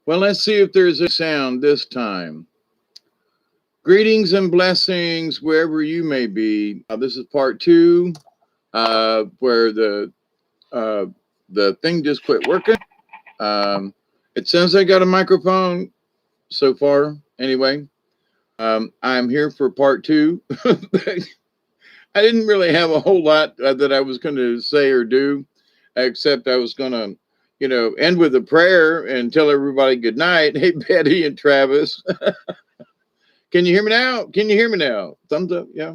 Well, let's see if there's a sound this time. Greetings and blessings wherever you may be. This is part two, where uh, the thing just quit working. Um, it says I got a microphone so far. Anyway, I'm here for part two. I didn't really have a whole lot that I was going to say or do, except I was going to, end with a prayer and tell everybody good night. Hey, Betty and Travis. Can you hear me now? Can you hear me now? Thumbs up. Yeah.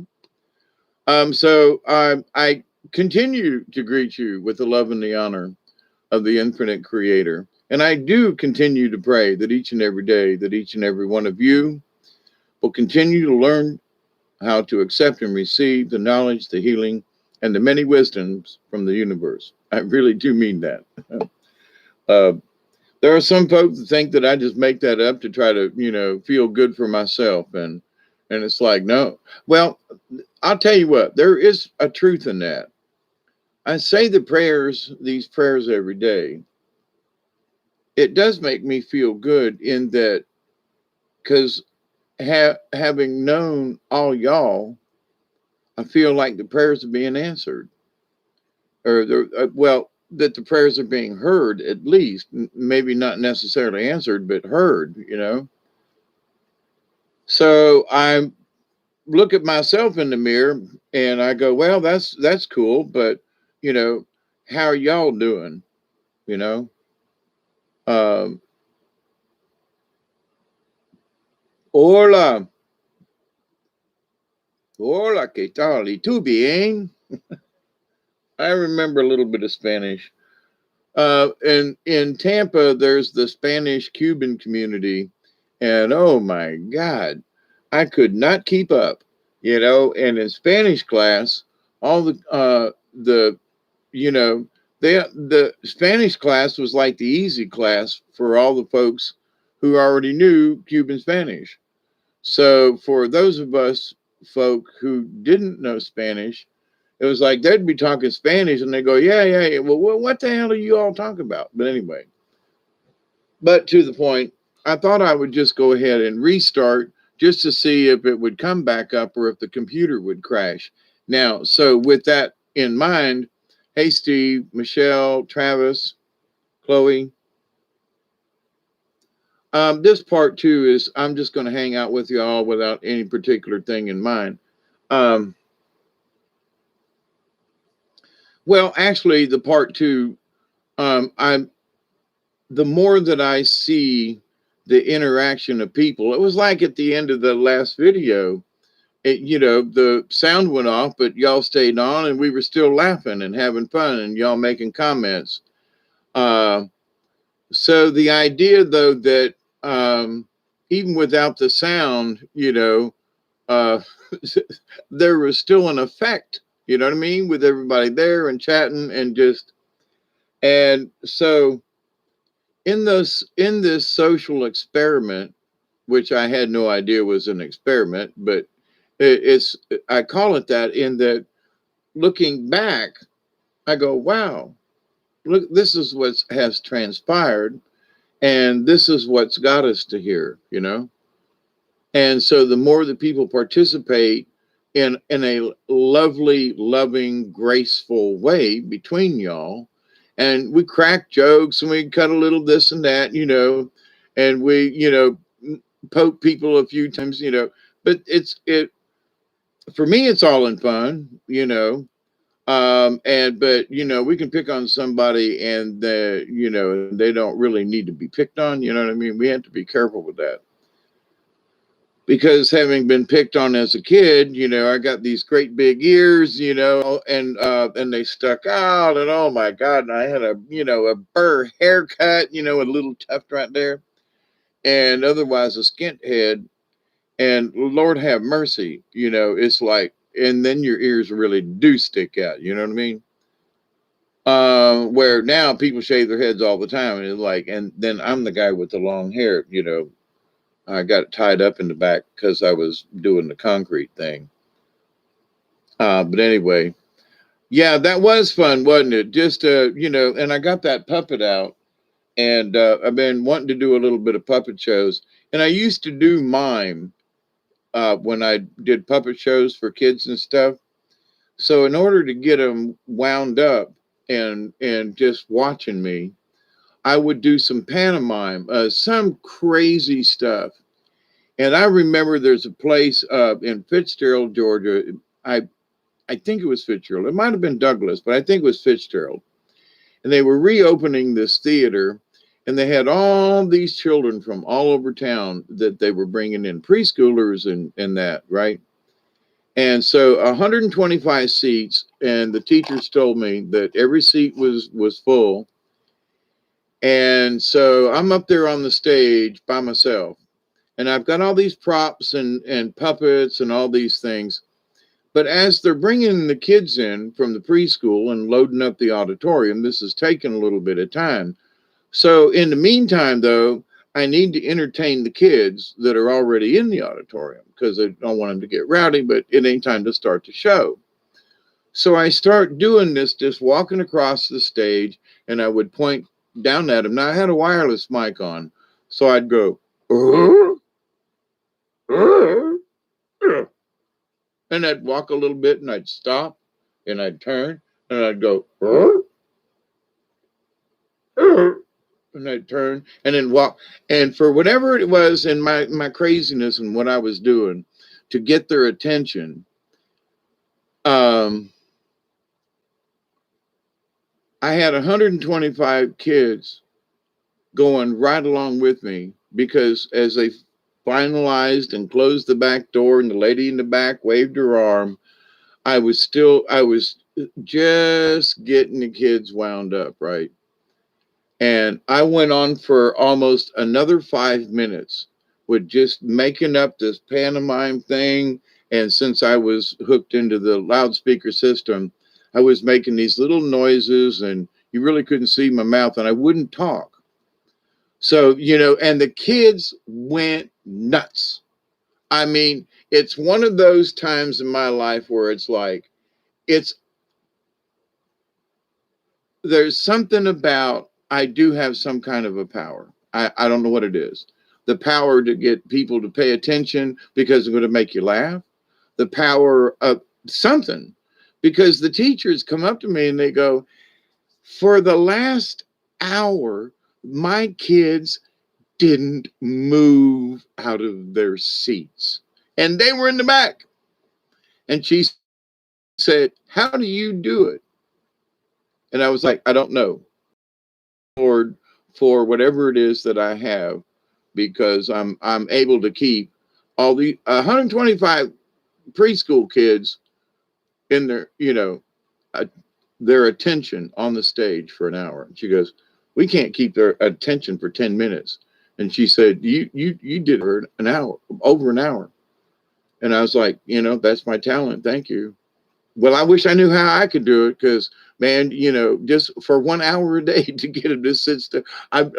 I continue to greet you with the love and the honor of the infinite creator. And I do continue to pray that each and every day, that each and every one of you will continue to learn how to accept and receive the knowledge, the healing, and the many wisdoms from the universe. I really do mean that. uh, there are some folks that think that I just make that up to try to, feel good for myself. And it's like, no. Well, I'll tell you what, there is a truth in that. I say these prayers every day. It does make me feel good in that because having known all y'all, I feel like the prayers are being answered, or that the prayers are being heard at least, maybe not necessarily answered, but heard. So I look at myself in the mirror and I go, well, that's cool, but you know, how are y'all doing? You know, um, hola, hola, ¿qué tal? ¿Y tú bien? I remember a little bit of Spanish. And in Tampa, there's the Spanish Cuban community, and oh my God, I could not keep up. And in Spanish class, all the you know the Spanish class was like the easy class for all the folks who already knew Cuban Spanish. So for those of us folk who didn't know Spanish, it was like they'd be talking Spanish and they go, yeah, yeah, yeah. Well, what the hell are you all talking about? But anyway, but to the point, I thought I would just go ahead and restart just to see if it would come back up or if the computer would crash. Now, so with that in mind, hey, Steve, Michelle, Travis, Chloe, this part two is I'm just going to hang out with you all without any particular thing in mind. Um, well, actually, the part two, I'm the more that I see the interaction of people, it was like at the end of the last video, the sound went off, but y'all stayed on and we were still laughing and having fun and y'all making comments. Uh, so the idea, though, that even without the sound, uh, there was still an effect, you know what I mean, with everybody there and chatting and just, and so in this social experiment, which I had no idea was an experiment, but it's I call it that in that looking back, I go, wow, look, this is what has transpired, and this is what's got us to here. And so the more that people participate in a lovely, loving, graceful way between y'all, and we crack jokes and we cut a little this and that, and we, poke people a few times, but it for me it's all in fun. And but we can pick on somebody and they don't really need to be picked on, you know what I mean? We have to be careful with that, because having been picked on as a kid, I got these great big ears, and they stuck out, and oh my God, and I had a burr haircut, a little tuft right there, and otherwise a skint head, and Lord have mercy, it's like, and then your ears really do stick out, you know what I mean? Where now people shave their heads all the time, and it's like, and then I'm the guy with the long hair, I got it tied up in the back because I was doing the concrete thing. But anyway, yeah, that was fun, wasn't it? Just and I got that puppet out, And I've been wanting to do a little bit of puppet shows. And I used to do mime when I did puppet shows for kids and stuff. So in order to get them wound up and just watching me, I would do some pantomime, some crazy stuff. And I remember there's a place in Fitzgerald, Georgia. I I think it was Fitzgerald. It might have been Douglas, but I think it was Fitzgerald. And they were reopening this theater, and they had all these children from all over town that they were bringing in, preschoolers and that, right? And so 125 seats, and the teachers told me that every seat was full. And so I'm up there on the stage by myself, and I've got all these props and puppets and all these things. But as they're bringing the kids in from the preschool and loading up the auditorium, this is taking a little bit of time. So in the meantime, though, I need to entertain the kids that are already in the auditorium because I don't want them to get rowdy, but it ain't time to start the show. So I start doing this, just walking across the stage, and I would point down at them. Now I had a wireless mic on, so I'd go, and I'd walk a little bit, and I'd stop, and I'd turn, and I'd go, and I'd turn, and then walk. And for whatever it was in my craziness and what I was doing to get their attention, um, I had 125 kids going right along with me because as they finalized and closed the back door and the lady in the back waved her arm, I was just getting the kids wound up, right? And I went on for almost another 5 minutes with just making up this pantomime thing. And since I was hooked into the loudspeaker system, I was making these little noises and you really couldn't see my mouth and I wouldn't talk. So, and the kids went nuts. I mean, it's one of those times in my life where it's like, it's there's something about I do have some kind of a power. I don't know what it is. The power to get people to pay attention because it's going to make you laugh. The power of something. Because the teachers come up to me and they go, for the last hour, my kids didn't move out of their seats. And they were in the back. And she said, how do you do it? And I was like, I don't know. Lord, for whatever it is that I have, because I'm able to keep all the 125 preschool kids in uh, their attention on the stage for an hour. And she goes, we can't keep their attention for 10 minutes. And she said, you did it for an hour, over an hour. And I was like, that's my talent. Thank you. Well, I wish I knew how I could do it because, man, just for 1 hour a day to get him to sit still, and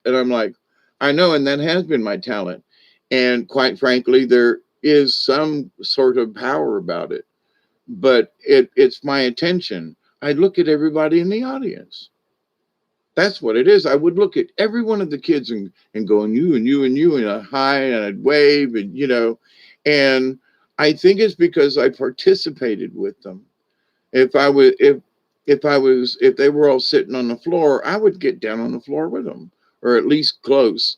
I'm like, I know, and that has been my talent. And quite frankly, there is some sort of power about it, but it's my attention. I look at everybody in the audience. That's what it is. I would look at every one of the kids and go, and you and you and you, and a hi, and I'd wave, and I think it's because I participated with them. If I was if they were all sitting on the floor, I would get down on the floor with them, or at least close.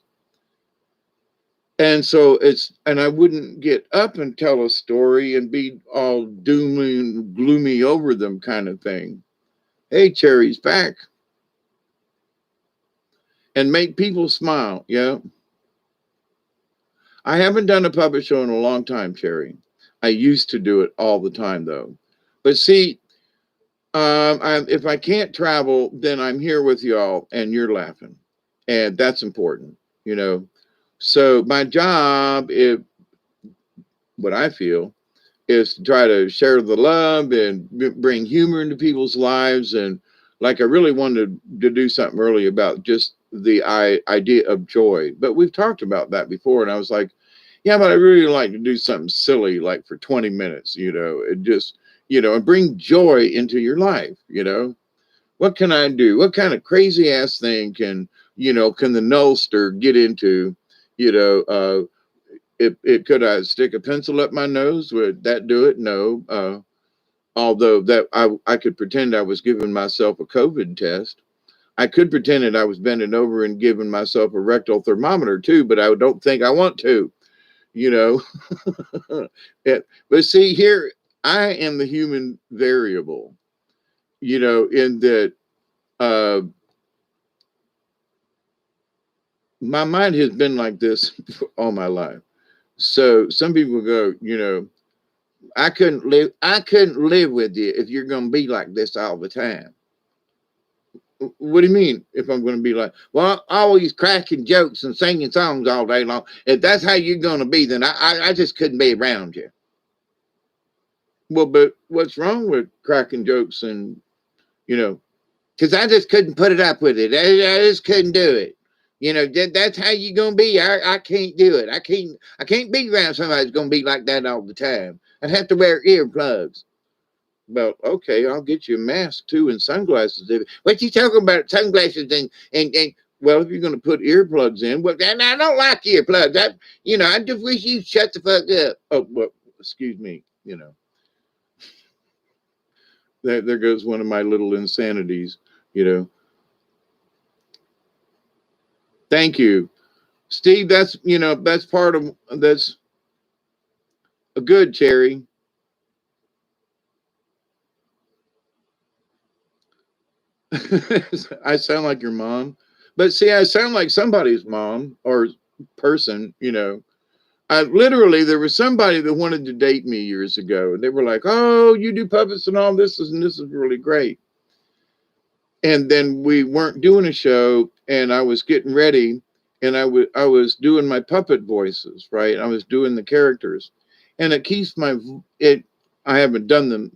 And so and I wouldn't get up and tell a story and be all doomy and gloomy over them kind of thing. Hey, Cherry's back. And make people smile. Yeah. I haven't done a puppet show in a long time, Cherry. I used to do it all the time, though. But see, if I can't travel, then I'm here with y'all and you're laughing. And that's important. So my job, what I feel, is to try to share the love and bring humor into people's lives. And like I really wanted to do something early about just the idea of joy. But we've talked about that before. And I was like, yeah, but I really like to do something silly, like for 20 minutes, and just, and bring joy into your life. What can I do? What kind of crazy ass thing can, can the nullster get into? You know, it could I stick a pencil up my nose? Would that do it? No. Although that I could pretend I was giving myself a COVID test. I could pretend that I was bending over and giving myself a rectal thermometer too, but I don't think I want to, you know. But see, here I am the human variable, in that uh, my mind has been like this all my life. So some people go, I couldn't live with you if you're going to be like this all the time. What do you mean if I'm going to be like, well, always cracking jokes and singing songs all day long? If that's how you're going to be, then I just couldn't be around you. Well, but what's wrong with cracking jokes and, because I just couldn't put it up with it. I just couldn't do it. That's how you're going to be. I can't do it. I can't be around somebody that's going to be like that all the time. I'd have to wear earplugs. Well, okay, I'll get you a mask too and sunglasses. What you talking about? Sunglasses and well, if you're going to put earplugs in, well, and I don't like earplugs. I just wish you shut the fuck up. Oh, well, excuse me. There goes one of my little insanities. Thank you, Steve. That's part of that's a good cherry. I sound like your mom, but see, I sound like somebody's mom or person. I literally, there was somebody that wanted to date me years ago. They were like, "Oh, you do puppets and all this, and this is really great." And then we weren't doing a show, and I was getting ready, and I was doing my puppet voices, right? I was doing the characters, and it keeps my it. I haven't done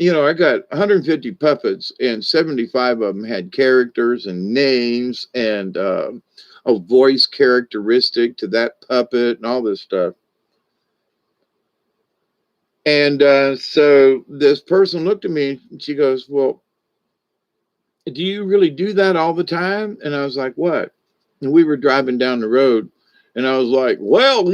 I got 150 puppets, and 75 of them had characters and names and a voice characteristic to that puppet and all this stuff. And so this person looked at me and she goes, "Well, do you really do that all the time?" And I was like, "What?" And we were driving down the road. And I was like, "Well,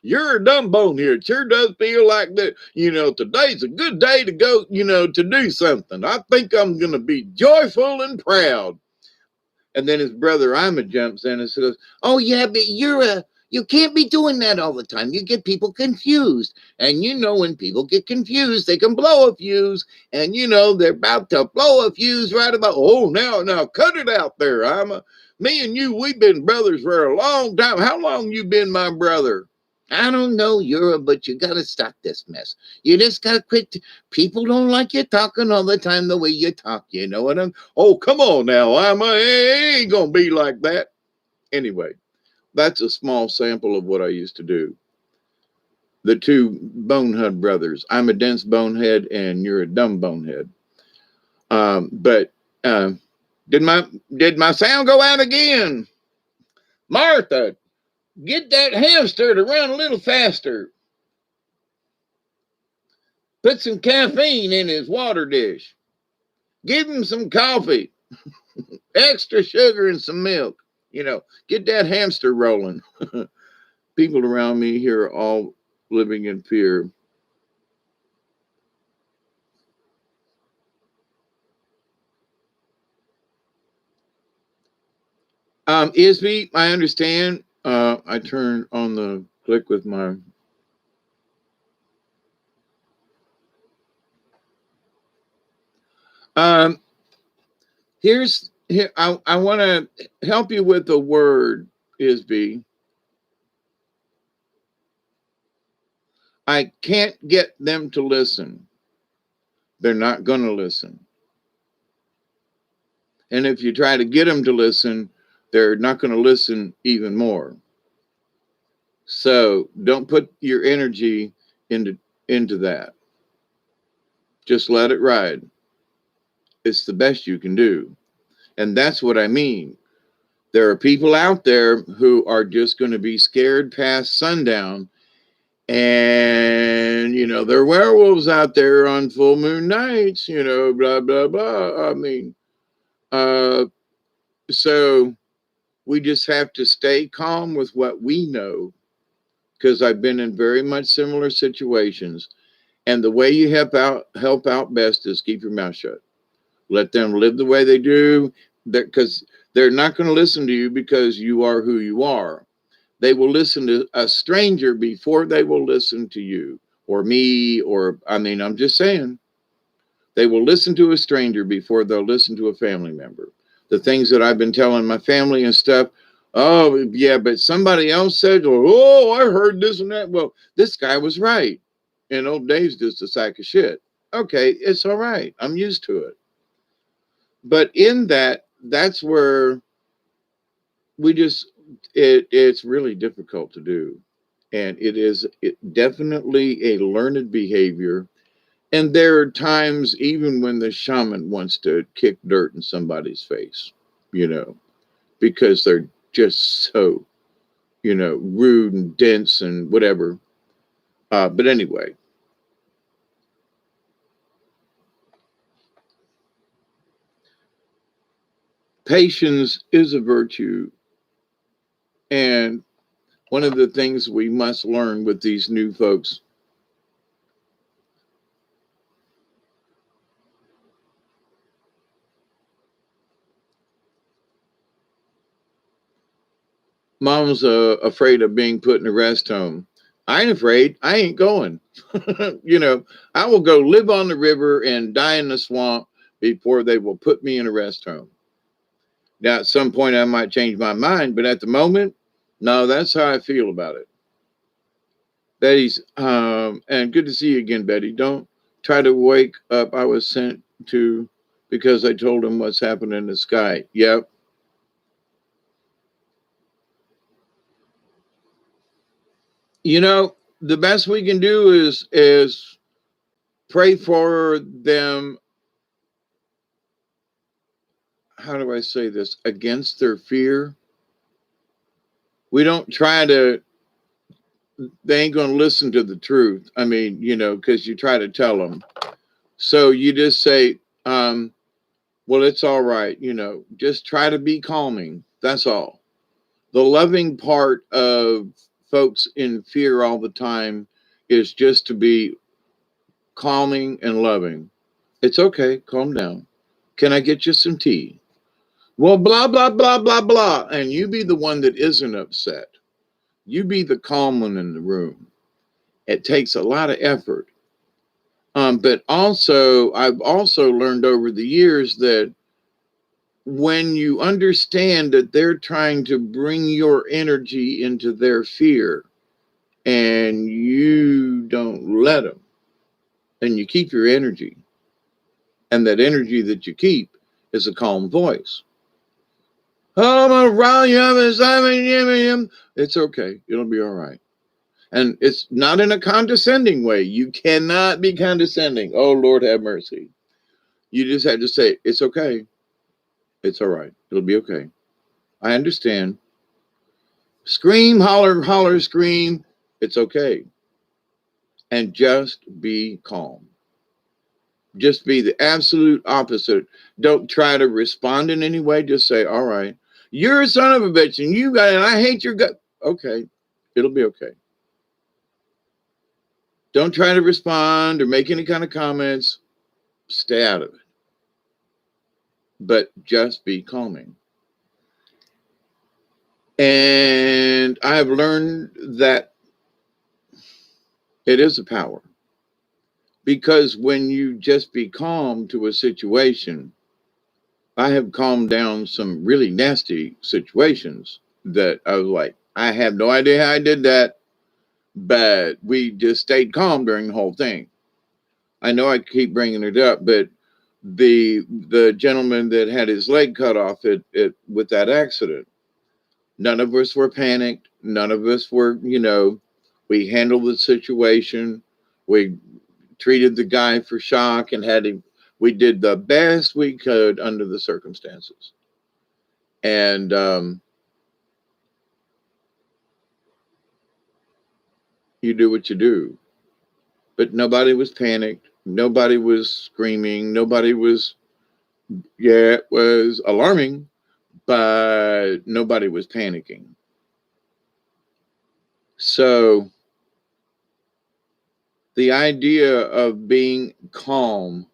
you're a dumb bone here. It sure does feel like that. Today's a good day to go, to do something. I think I'm going to be joyful and proud." And then his brother Ima jumps in and says, "Oh yeah, but you can't be doing that all the time. You get people confused. And when people get confused, they can blow a fuse. And they're about to blow a fuse right about. Oh, now cut it out there. Me and you, we've been brothers for a long time. How long you been my brother?" "I don't know, but you gotta stop this mess. You just gotta quit. People don't like you talking all the time the way you talk. You know what I'm? Oh, come on now. It ain't gonna be like that." Anyway, that's a small sample of what I used to do. The two bonehead brothers. I'm a dense bonehead, and you're a dumb bonehead. But did my sound go out again? Martha, get that hamster to run a little faster. Put some caffeine in his water dish. Give him some coffee, extra sugar, and some milk. Get that hamster rolling. People around me here are all living in fear. Isby, I understand. I turn on the click with my. Um, here. I want to help you with a word, Isby. I can't get them to listen. They're not going to listen. And if you try to get them to listen, they're not going to listen even more. So don't put your energy into that. Just let it ride. It's the best you can do. And that's what I mean. There are people out there who are just going to be scared past sundown, And, there are werewolves out there on full moon nights, blah, blah, blah. I mean, uh, so we just have to stay calm with what we know, because I've been in very much similar situations. And the way you help out best is keep your mouth shut. Let them live the way they do, because they're not going to listen to you because you are who you are. They will listen to a stranger before they will listen to you or me, or, I mean, I'm just saying, they will listen to a stranger before they'll listen to a family member. The things that I've been telling my family and stuff, oh, yeah, but somebody else said, oh, I heard this and that. Well, this guy was right. And old Dave's just a sack of shit. Okay, it's all right. I'm used to it. But in that's where we just, it's really difficult to do. And it definitely a learned behavior. And there are times even when the shaman wants to kick dirt in somebody's face, you know, because they're just so, rude and dense and whatever. But anyway, patience is a virtue. And one of the things we must learn with these new folks, mom's afraid of being put in a rest home. I ain't afraid. I ain't going. I will go live on the river and die in the swamp before they will put me in a rest home. Now, at some point, I might change my mind, but at the moment, no, that's how I feel about it. Betty's, and good to see you again, Betty. Don't try to wake up. I was sent to because I told him what's happening in the sky. Yep. The best we can do is pray for them. How do I say this? Against their fear. We don't try to, they ain't going to listen to the truth. I mean, because you try to tell them. So you just say, well, it's all right. Just try to be calming. That's all. The loving part of folks in fear all the time is just to be calming and loving. It's okay. Calm down. Can I get you some tea? Well, blah, blah, blah, blah, blah. And you be the one that isn't upset. You be the calm one in the room. It takes a lot of effort. But also, I've also learned over the years that when you understand that they're trying to bring your energy into their fear and you don't let them, and you keep your energy, and that energy that you keep is a calm voice. Oh, I'm gonna rile you up and it's okay. It'll be all right. And it's not in a condescending way. You cannot be condescending. Oh, Lord, have mercy. You just have to say, it's okay. It's all right. It'll be okay. I understand. Scream, holler, holler, scream. It's okay. And just be calm. Just be the absolute opposite. Don't try to respond in any way. Just say, all right, you're a son of a bitch and you got it. I hate your gut. Okay. It'll be okay. Don't try to respond or make any kind of comments. Stay out of it. But just be calming. And I've learned that it is a power, because when you just be calm to a situation, I have calmed down some really nasty situations that I was like, I have no idea how I did that, but we just stayed calm during the whole thing. I know I keep bringing it up, but the gentleman that had his leg cut off with that accident, none of us were panicked. None of us were, we handled the situation. We treated the guy for shock and had him, we did the best we could under the circumstances. And You do what you do. But nobody was panicked. Nobody was screaming. Nobody was, yeah, it was alarming, but nobody was panicking. So the idea of being calm,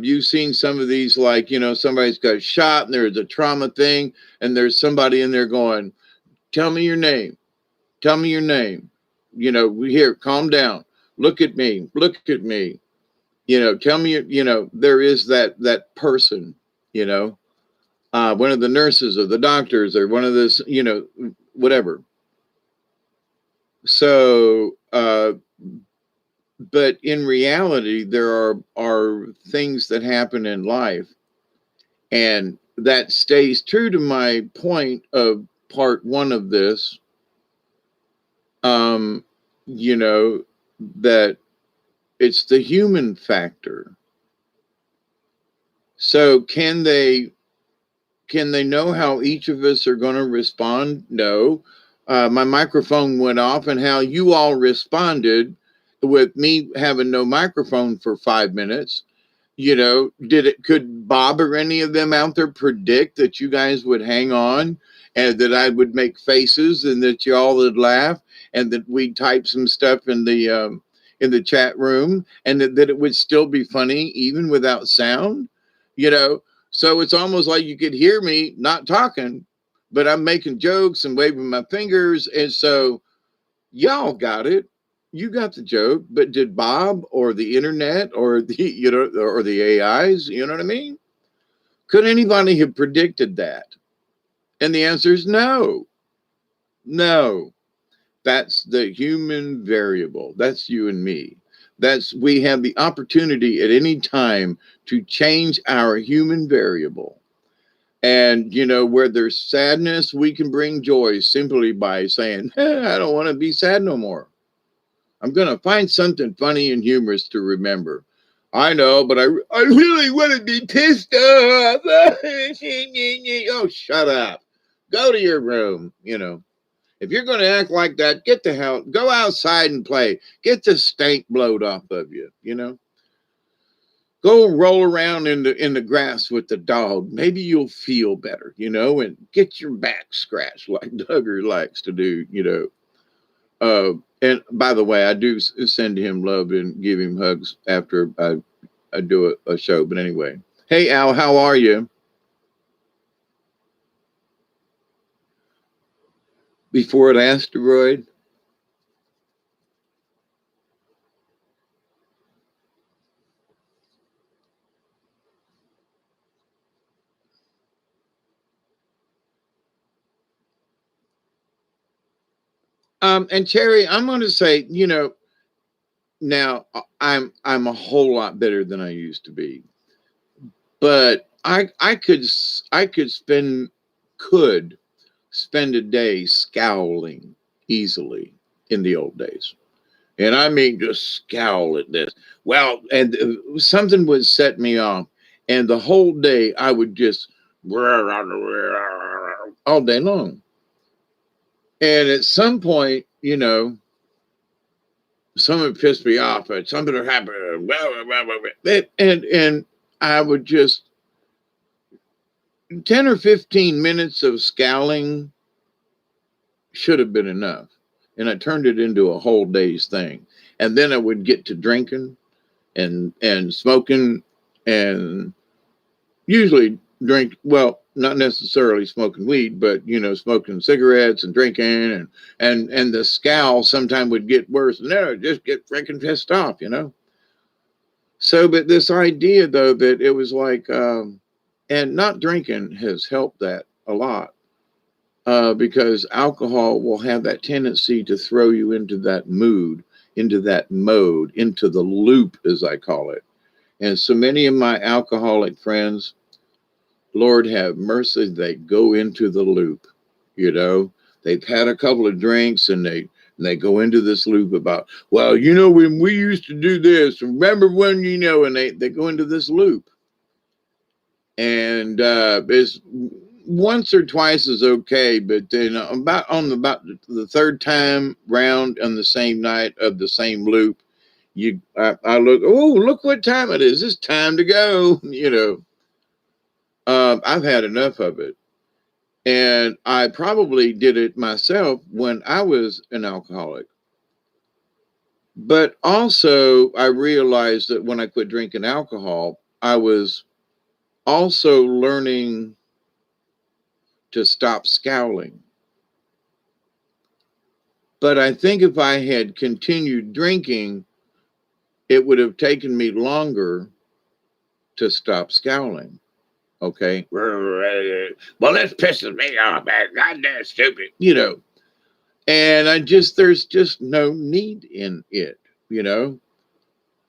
you've seen some of these, like, somebody's got shot and there's a trauma thing, and there's somebody in there going, tell me your name. Tell me your name. Here, calm down. Look at me. Look at me. Tell me, there is that person, one of the nurses or the doctors or one of this, whatever. So, but in reality, there are things that happen in life, and that stays true to my point of part one of this. You know, that it's the human factor. So can they know how each of us are going to respond? No. My microphone went off, and how you all responded with me having no microphone for 5 minutes. Could Bob or any of them out there predict that you guys would hang on, and that I would make faces, and that y'all would laugh, and that we'd type some stuff in the chat room, and that it would still be funny even without sound? You know, so it's almost like you could hear me not talking, but I'm making jokes and waving my fingers. And so y'all got it. You got the joke, but did Bob or the internet or or the AIs, you know what I mean? Could anybody have predicted that? And the answer is no. No. That's the human variable. That's you and me. We have the opportunity at any time to change our human variable. And, where there's sadness, we can bring joy simply by saying, I don't want to be sad no more. I'm going to find something funny and humorous to remember. I know, but I really want to be pissed off. Oh, shut up. Go to your room, If you're going to act like that, get the hell, go outside and play. Get the stank blowed off of you, Go roll around in the grass with the dog. Maybe you'll feel better, and get your back scratched like Duggar likes to do, And by the way, I do send him love and give him hugs after I do a show. But anyway, hey, Al, how are you? Before an asteroid? And Terry, I'm going to say, now I'm a whole lot better than I used to be, but I could spend a day scowling easily in the old days. And I mean, just scowl at this. Well, and something would set me off, and the whole day I would just all day long. And at some point, something pissed me off, or something would happen, and I would just 10 or 15 minutes of scowling should have been enough. And I turned it into a whole day's thing. And then I would get to drinking and smoking, and usually well, not necessarily smoking weed, but smoking cigarettes and drinking, and the scowl sometimes would get worse, and then I'd just get freaking pissed off, So, but this idea though, that it was like, and not drinking has helped that a lot. Because alcohol will have that tendency to throw you into that mood, into that mode, into the loop, as I call it. And so many of my alcoholic friends, Lord have mercy, they go into the loop. They've had a couple of drinks, and they go into this loop about, well, when we used to do this, remember when, and they go into this loop. And it's once or twice is okay, but then about the third time round on the same night of the same loop, I look, oh, look what time it is. It's time to go. I've had enough of it. And I probably did it myself when I was an alcoholic. But also, I realized that when I quit drinking alcohol, I was also learning to stop scowling. But I think if I had continued drinking, it would have taken me longer to stop scowling. Okay. Well, this pisses me off, man. Goddamn stupid. And there's just no need in it, you know.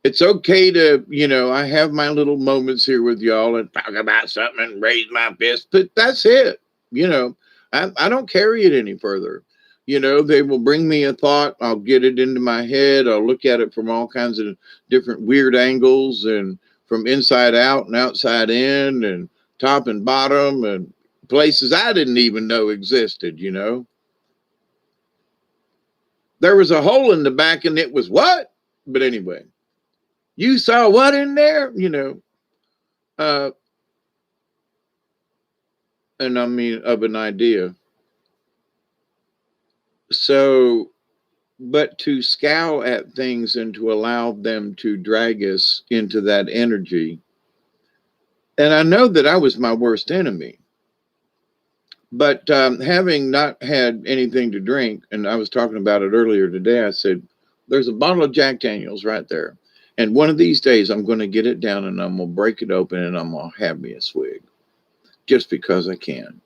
It's okay to, I have my little moments here with y'all and talk about something and raise my fist, but that's it. You know, I don't carry it any further. They will bring me a thought. I'll get it into my head. I'll look at it from all kinds of different weird angles and from inside out and outside in and top and bottom and places I didn't even know existed. There was a hole in the back and it was what? But anyway, you saw what in there? Uh, and I mean, of an idea. So, but to scowl at things and to allow them to drag us into that energy. And I know that I was my worst enemy. But having not had anything to drink, and I was talking about it earlier today, I said, there's a bottle of Jack Daniels right there. And one of these days, I'm going to get it down and I'm going to break it open and I'm going to have me a swig just because I can.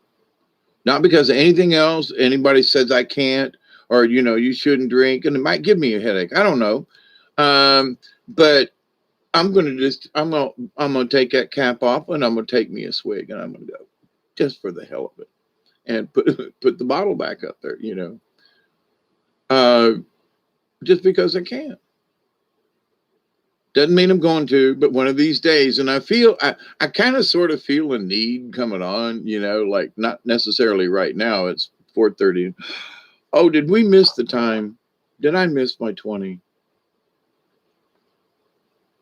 Not because of anything else. Anybody says I can't, or you shouldn't drink, and it might give me a headache. I don't know, but I'm gonna take that cap off, and I'm gonna take me a swig, and I'm gonna go, just for the hell of it, and put the bottle back up there. Uh, just because I can. Doesn't mean I'm going to, but one of these days, and I kind of sort of feel a need coming on, like not necessarily right now. It's 4:30. Oh, did we miss the time? Did I miss my 20?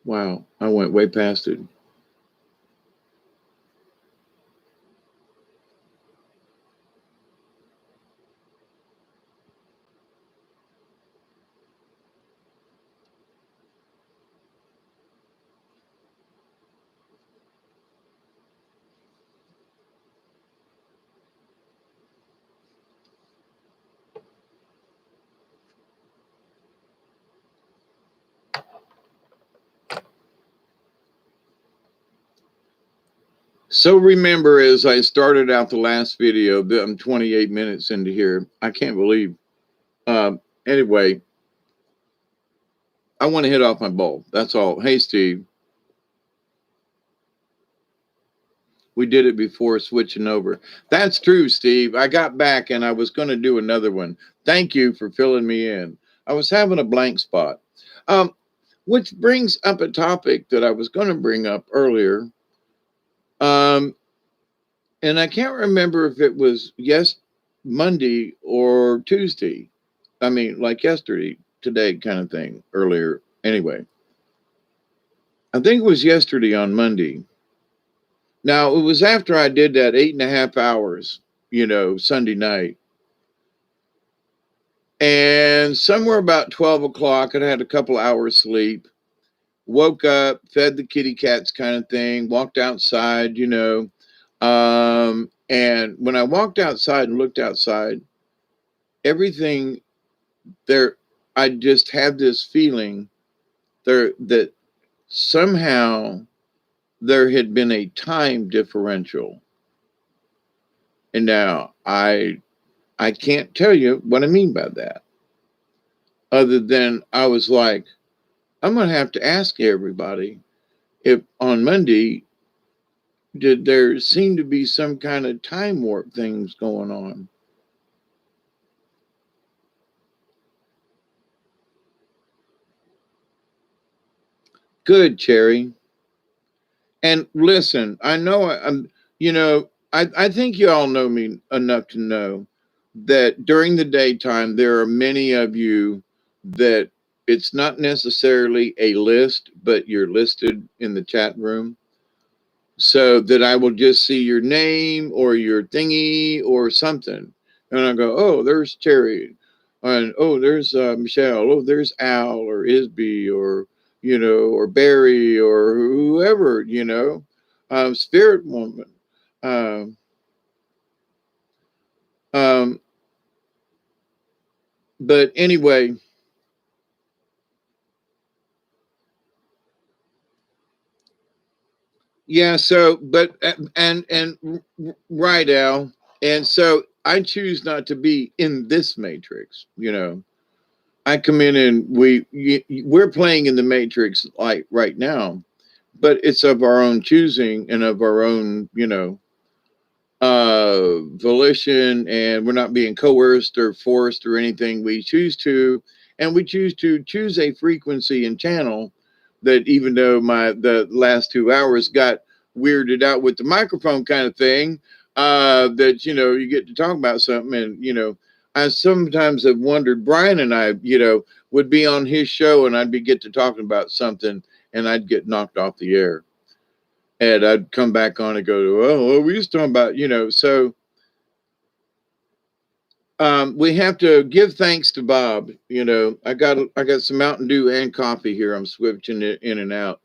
Wow, I went way past it. So remember, as I started out the last video, that I'm 28 minutes into here. I can't believe. Anyway, I want to hit off my bowl. That's all. Hey, Steve. We did it before switching over. That's true, Steve. I got back and I was going to do another one. Thank you for filling me in. I was having a blank spot. Um, which brings up a topic that I was going to bring up earlier. Um, and I can't remember if it was Monday or Tuesday. I mean, like yesterday, today kind of thing, earlier. Anyway, I think it was yesterday on Monday. Now, it was after I did that 8.5 hours, Sunday night. And somewhere about 12 o'clock, I had a couple hours sleep, woke up, fed the kitty cats kind of thing, walked outside, and when I walked outside and looked outside, everything there, I just had this feeling there that somehow there had been a time differential. And now I can't tell you what I mean by that. Other than I was like, I'm gonna have to ask everybody if on Monday did there seem to be some kind of time warp things going on. Good, Cherry. And listen, I know I'm, I think you all know me enough to know that during the daytime, there are many of you that it's not necessarily a list, but you're listed in the chat room. So that I will just see your name or your thingy or something. And I go, oh, there's Terry. And oh, there's Michelle. Oh, there's Al or Isby or, or Barry or whoever, Spirit Woman. Um, um, but anyway, yeah. So, but right, Al, and so I choose not to be in this matrix. I come in and we're playing in the matrix like right now, but it's of our own choosing and of our own, volition, and we're not being coerced or forced or anything. We choose to, and we choose a frequency and channel that, even though the last 2 hours got weirded out with the microphone kind of thing, that you get to talk about something, and I sometimes have wondered. Brian and I, would be on his show, and I'd be get to talking about something, and I'd get knocked off the air and I'd come back on and go, well, we used to talk about, so we have to give thanks to Bob. I got some Mountain Dew and coffee here. I'm switching it in and out.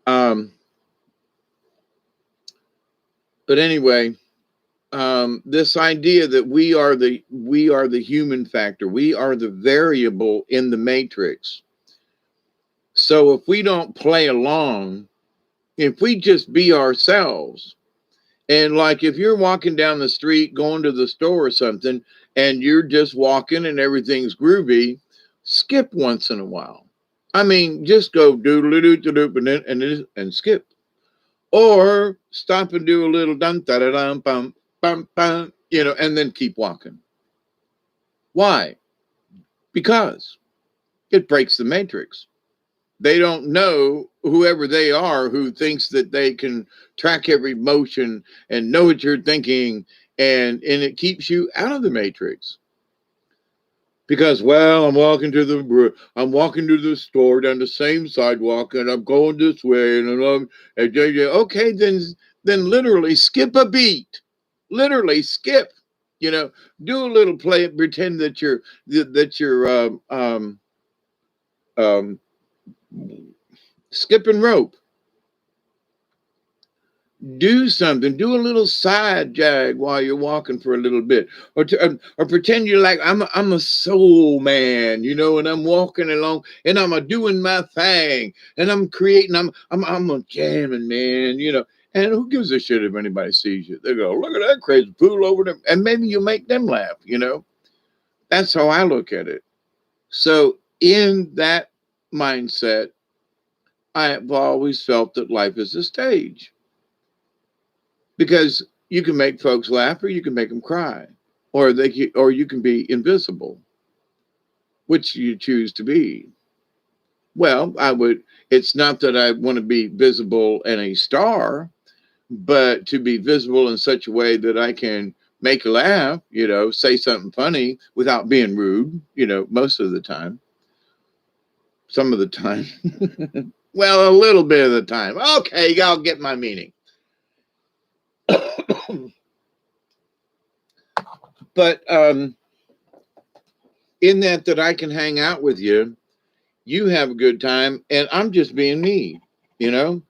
Um, but anyway, this idea that we are the human factor, we are the variable in the matrix. So if we don't play along, if we just be ourselves, and like if you're walking down the street going to the store or something, and you're just walking and everything's groovy, skip once in a while. I mean, just go doodle doo doo and skip, or stop and do a little dun da da dum bum bum bum, and then keep walking. Why? Because it breaks the matrix. They don't know, whoever they are, who thinks that they can track every motion and know what you're thinking, and it keeps you out of the matrix. Because, well, I'm walking to the store down the same sidewalk, and I'm going this way, okay, then literally skip a beat. Literally skip. Do a little play, pretend that you're um, skipping rope. Do something. Do a little side jag while you're walking for a little bit, or pretend you're like I'm a soul man, and I'm walking along and I'm a doing my thing and I'm creating. I'm a jamming man, And who gives a shit if anybody sees you? They go, look at that crazy fool over there, and maybe you make them laugh. That's how I look at it. So in that mindset, I have always felt that life is a stage, because you can make folks laugh or you can make them cry, or you can be invisible. Which you choose to be? Well, it's not that I want to be visible and a star, but to be visible in such a way that I can make a laugh, say something funny without being rude, most of the time. Some of the time. Well, a little bit of the time. Okay, y'all get my meaning. But in that I can hang out with you, you have a good time, and I'm just being me. I'm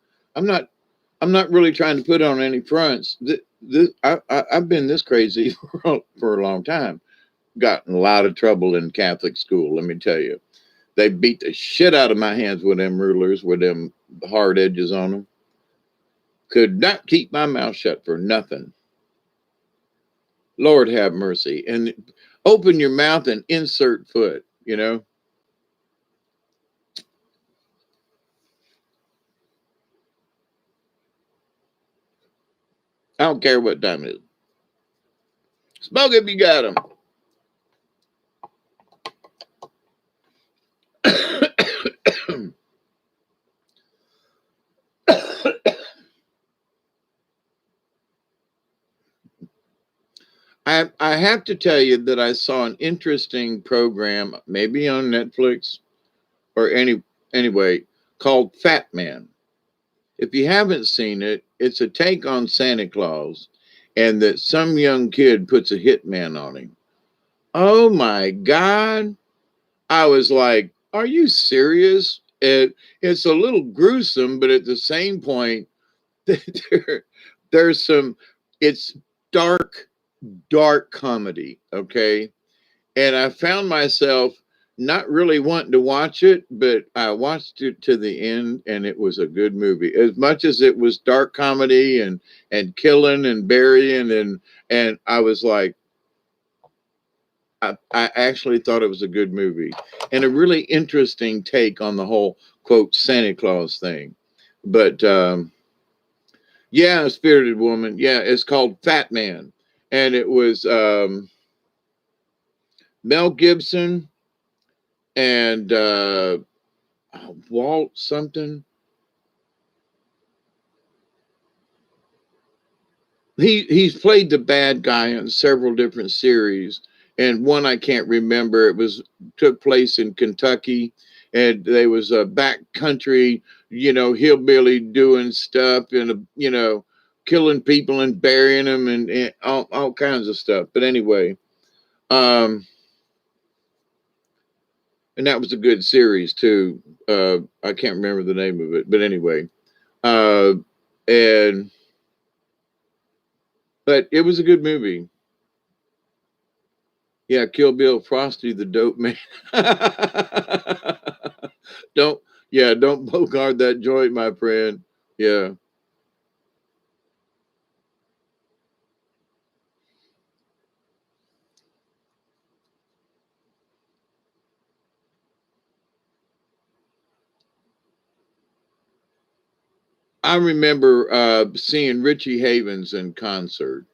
not really trying to put on any fronts. I've been this crazy for a long time. Got in a lot of trouble in Catholic school, let me tell you. They beat the shit out of my hands with them rulers, with them hard edges on them. Could not keep my mouth shut for nothing. Lord have mercy. And open your mouth and insert foot, I don't care what time it is. Smoke if you got them. I have to tell you that I saw an interesting program, maybe on Netflix or anyway, called Fat Man. If you haven't seen it, it's a take on Santa Claus, and that some young kid puts a hitman on him. Oh my God. I was like, are you serious? It's a little gruesome, but at the same point, there, there's some, it's dark, dark comedy. Okay. And I found myself not really wanting to watch it, but I watched it to the end, and it was a good movie. As much as it was dark comedy and killing and burying, and I was like, I actually thought it was a good movie and a really interesting take on the whole quote Santa Claus thing. But yeah, Spirited Woman. Yeah, it's called Fat Man, and it was Mel Gibson and Walt something. He's played the bad guy in several different series, and one I can't remember. It was took place in Kentucky, and there was a back country, hillbilly doing stuff and killing people and burying them and all kinds of stuff. But anyway, um, and that was a good series too. I can't remember the name of it, but anyway, uh, and but it was a good movie. Yeah, Kill Bill, Frosty the Dope Man. don't, yeah, don't bogart that joint, my friend. Yeah, I remember seeing Richie Havens in concert.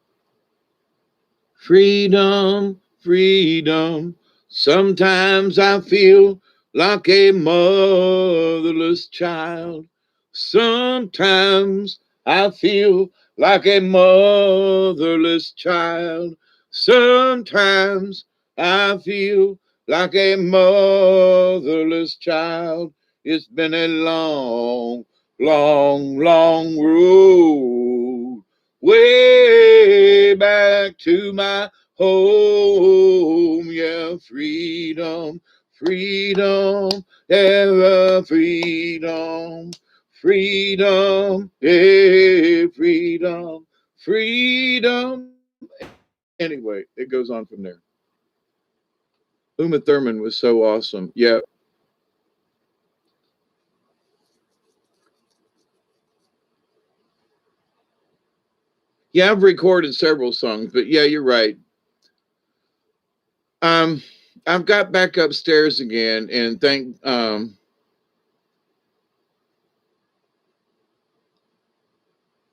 Freedom, freedom. Sometimes I feel like a motherless child. Sometimes I feel like a motherless child. Sometimes I feel like a motherless child. It's been a long, long, long road way back to my home. Yeah, freedom, freedom, ever freedom, freedom, yeah, freedom, freedom. Anyway, it goes on from there. Uma Thurman was so awesome. Yeah, yeah, I've recorded several songs, but yeah, you're right. Um, I've got back upstairs again, and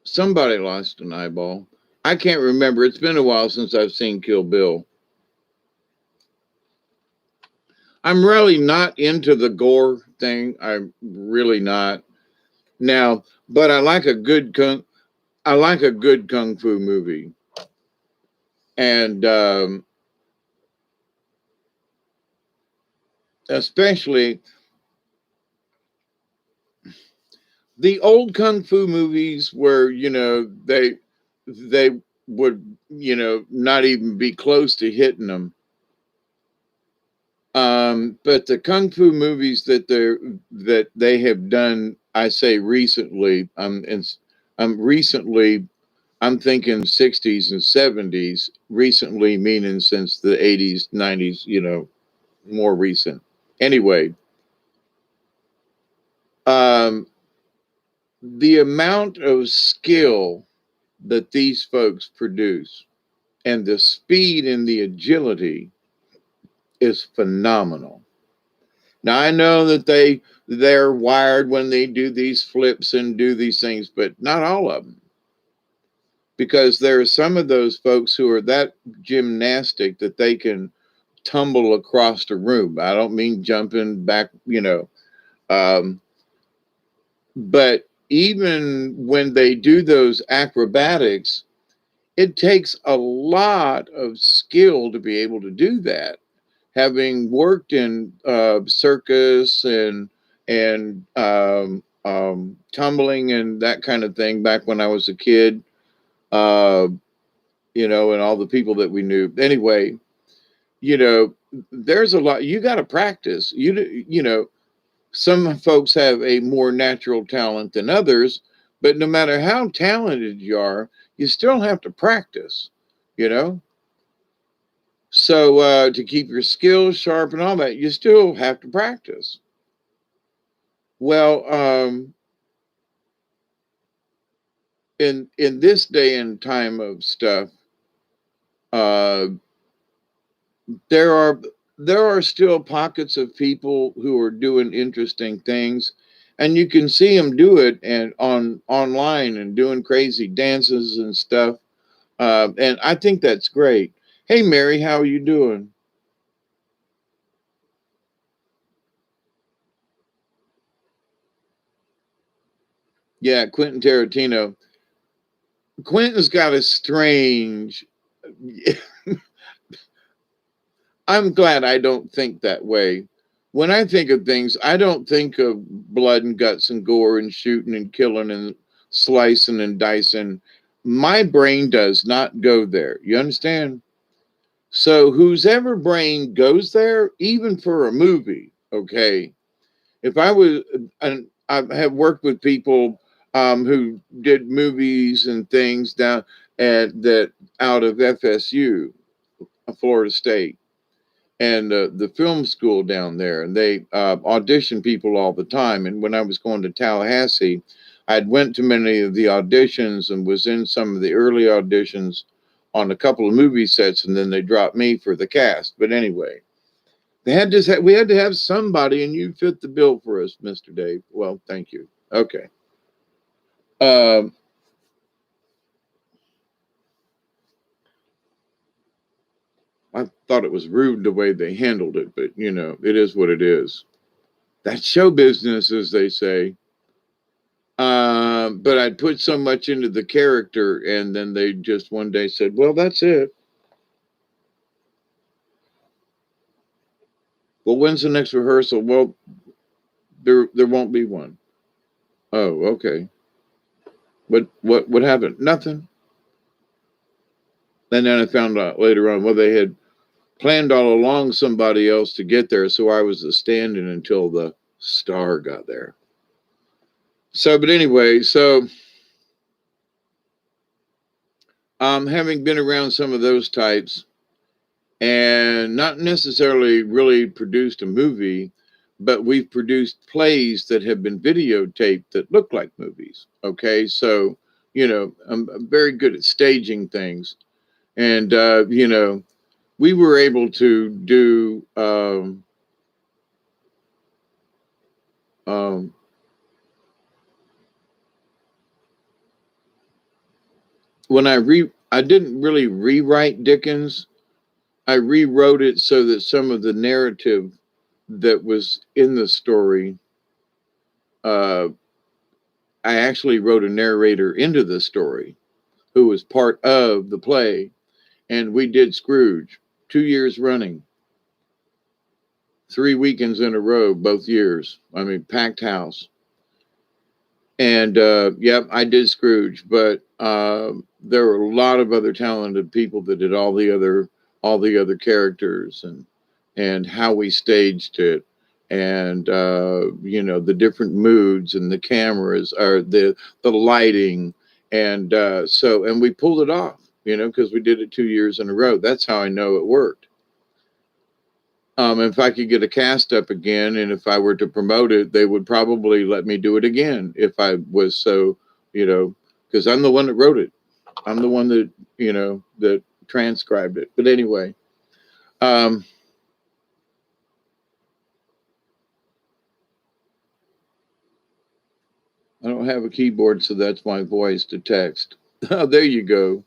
somebody lost an eyeball. I can't remember. It's been a while since I've seen Kill Bill. I'm really not into the gore thing. I'm really not now, but I like a good kung fu movie, and especially the old kung fu movies where they would not even be close to hitting them. But the kung fu movies that they have done, I say recently, I'm recently, I'm thinking 60s and 70s, recently meaning since the 80s, 90s, more recent. Anyway, um, the amount of skill that these folks produce and the speed and the agility is phenomenal. Now I know that they're wired when they do these flips and do these things, but not all of them. Because there are some of those folks who are that gymnastic that they can tumble across the room. I don't mean jumping back, um, but even when they do those acrobatics, it takes a lot of skill to be able to do that. Having worked in circus and tumbling and that kind of thing back when I was a kid, uh, and all the people that we knew. Anyway, you know, there's a lot you got to practice. Some folks have a more natural talent than others, but no matter how talented you are, you still have to practice. You know, so to keep your skills sharp and all that, you still have to practice. Well, in this day and time of stuff, uh, there are there are still pockets of people who are doing interesting things, and you can see them do it and on online and doing crazy dances and stuff. And I think that's great. Hey, Mary, how are you doing? Yeah, Quentin Tarantino. Quentin's got a strange. I'm glad I don't think that way. When I think of things, I don't think of blood and guts and gore and shooting and killing and slicing and dicing. My brain does not go there. You understand? So, whose ever brain goes there, even for a movie, okay? If I was, and I have worked with people who did movies and things down at that out of FSU, Florida State, and the film school down there, and they audition people all the time. And when I was going to Tallahassee, I'd went to many of the auditions and was in some of the early auditions on a couple of movie sets, and then they dropped me for the cast. But anyway, we had to have somebody, and you fit the bill for us, Mr. Dave. Well, thank you. Okay. Um, I thought it was rude the way they handled it, but it is what it is. That's show business, as they say. But I'd put so much into the character, and then they just one day said, "Well, that's it." Well, when's the next rehearsal? Well, there won't be one. Oh, okay. What happened? Nothing. And then I found out later on, well, they had planned all along somebody else to get there, so I was the stand-in until the star got there. So, but anyway, so having been around some of those types, and not necessarily really produced a movie, but we've produced plays that have been videotaped that look like movies. Okay, so I'm very good at staging things, and we were able to do um, when I didn't really rewrite Dickens. I rewrote it so that some of the narrative that was in the story, uh, I actually wrote a narrator into the story who was part of the play. And we did Scrooge 2 years running, 3 weekends in a row, both years. I mean, packed house. And yep, I did Scrooge, but there were a lot of other talented people that did all the other characters and how we staged it, and the different moods and the cameras or the lighting, and and we pulled it off, because we did it 2 years in a row. That's how I know it worked. If I could get a cast up again, and if I were to promote it, they would probably let me do it again if I was so, because I'm the one that wrote it. I'm the one that transcribed it. But anyway, um, I don't have a keyboard, so that's my voice to text. Oh, there you go.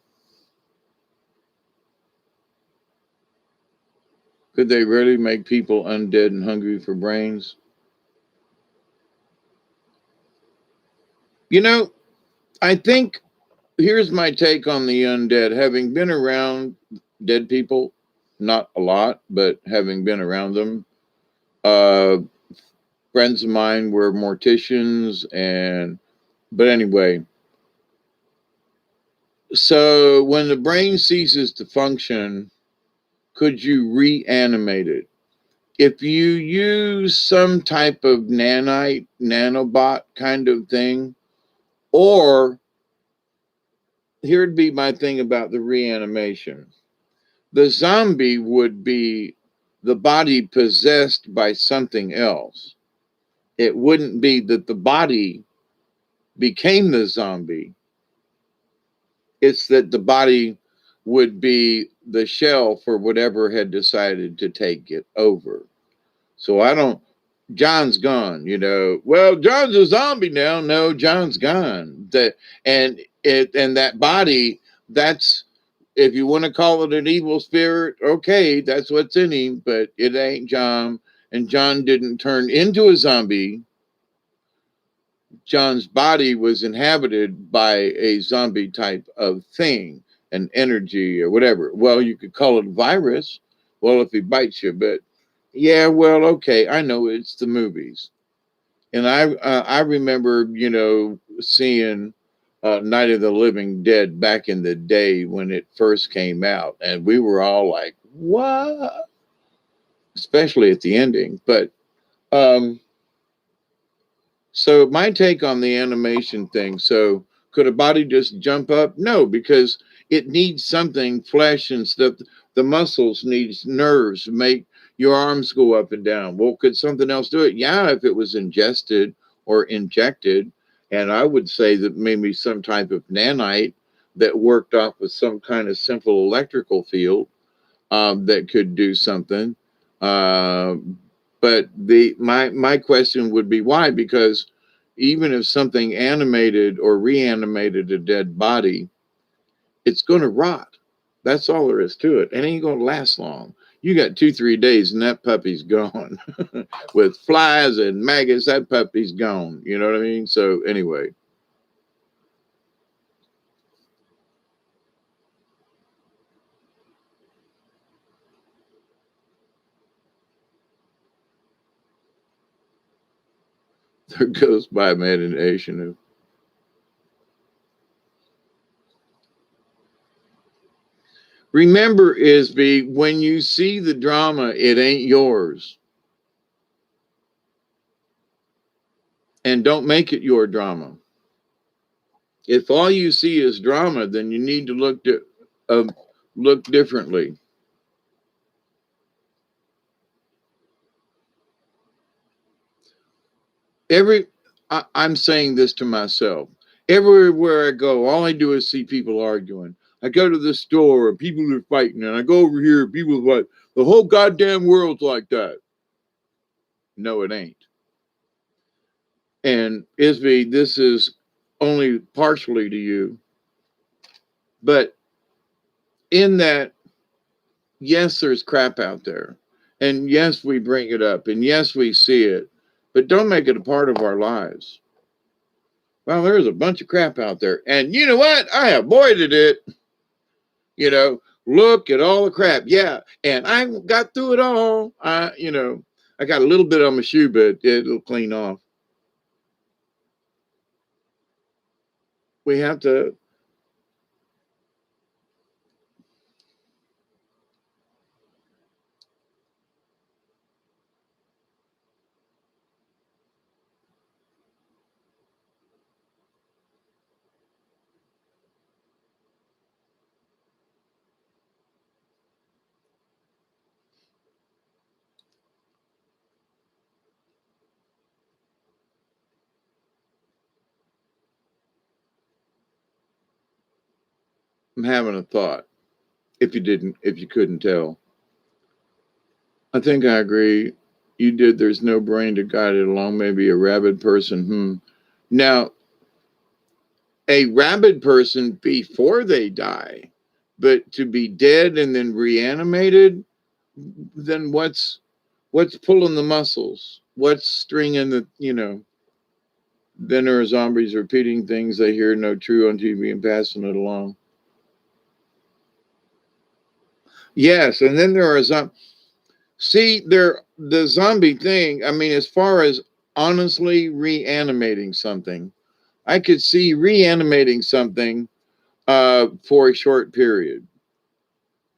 Could they really make people undead and hungry for brains? You know, I think here's my take on the undead. Having been around dead people, not a lot, but having been around them, uh, friends of mine were morticians, and but anyway, so when the brain ceases to function, could you reanimate it? If you use some type of nanite, nanobot kind of thing, or here'd be my thing about the reanimation. The zombie would be the body possessed by something else. It wouldn't be that the body became the zombie. It's that the body would be the shell for whatever had decided to take it over. So I don't, John's gone, you know. Well, John's a zombie now. No, John's gone. And that body, that's, if you want to call it an evil spirit, okay, that's what's in him, but it ain't John. And John didn't turn into a zombie. John's body was inhabited by a zombie type of thing, an energy or whatever. Well, you could call it a virus. Well, if he bites you, but yeah, well, okay, I know it's the movies, and I remember, you know, seeing Night of the Living Dead back in the day when it first came out, and we were all like, "What?" Especially at the ending. But um, so my take on the animation thing. So could a body just jump up? No, because it needs something, flesh and stuff. The muscles needs nerves, make your arms go up and down. Well, could something else do it? Yeah, if it was ingested or injected. And I would say that maybe some type of nanite that worked off with some kind of simple electrical field that could do something. Uh, but my question would be why? Because even if something animated or reanimated a dead body, it's going to rot. That's all there is to it. It ain't going to last long. You got 2-3 days and that puppy's gone. With flies and maggots, that puppy's gone. You know what I mean? So anyway. There goes my imagination. Remember, Isby, when you see the drama, it ain't yours. And don't make it your drama. If all you see is drama, then you need to look differently. I'm saying this to myself. Everywhere I go, all I do is see people arguing. I go to the store and people are fighting, and I go over here and people are like, the whole goddamn world's like that. No, it ain't. And Isby, this is only partially to you, but in that, yes, there's crap out there. And yes, we bring it up. And yes, we see it. But don't make it a part of our lives. Well, there's a bunch of crap out there. And you know what? I avoided it. You know, look at all the crap. Yeah. And I got through it all. I got a little bit on my shoe, but it'll clean off. We have to. I'm having a thought. If you couldn't tell, I think I agree. You did. There's no brain to guide it along. Maybe a rabid person. Now, a rabid person before they die, but to be dead and then reanimated, then what's pulling the muscles? What's stringing the? Then there are zombies repeating things they hear no true on TV and passing it along. Yes, and then there are see, there the zombie thing. I mean, as far as honestly reanimating something, I could see reanimating something for a short period.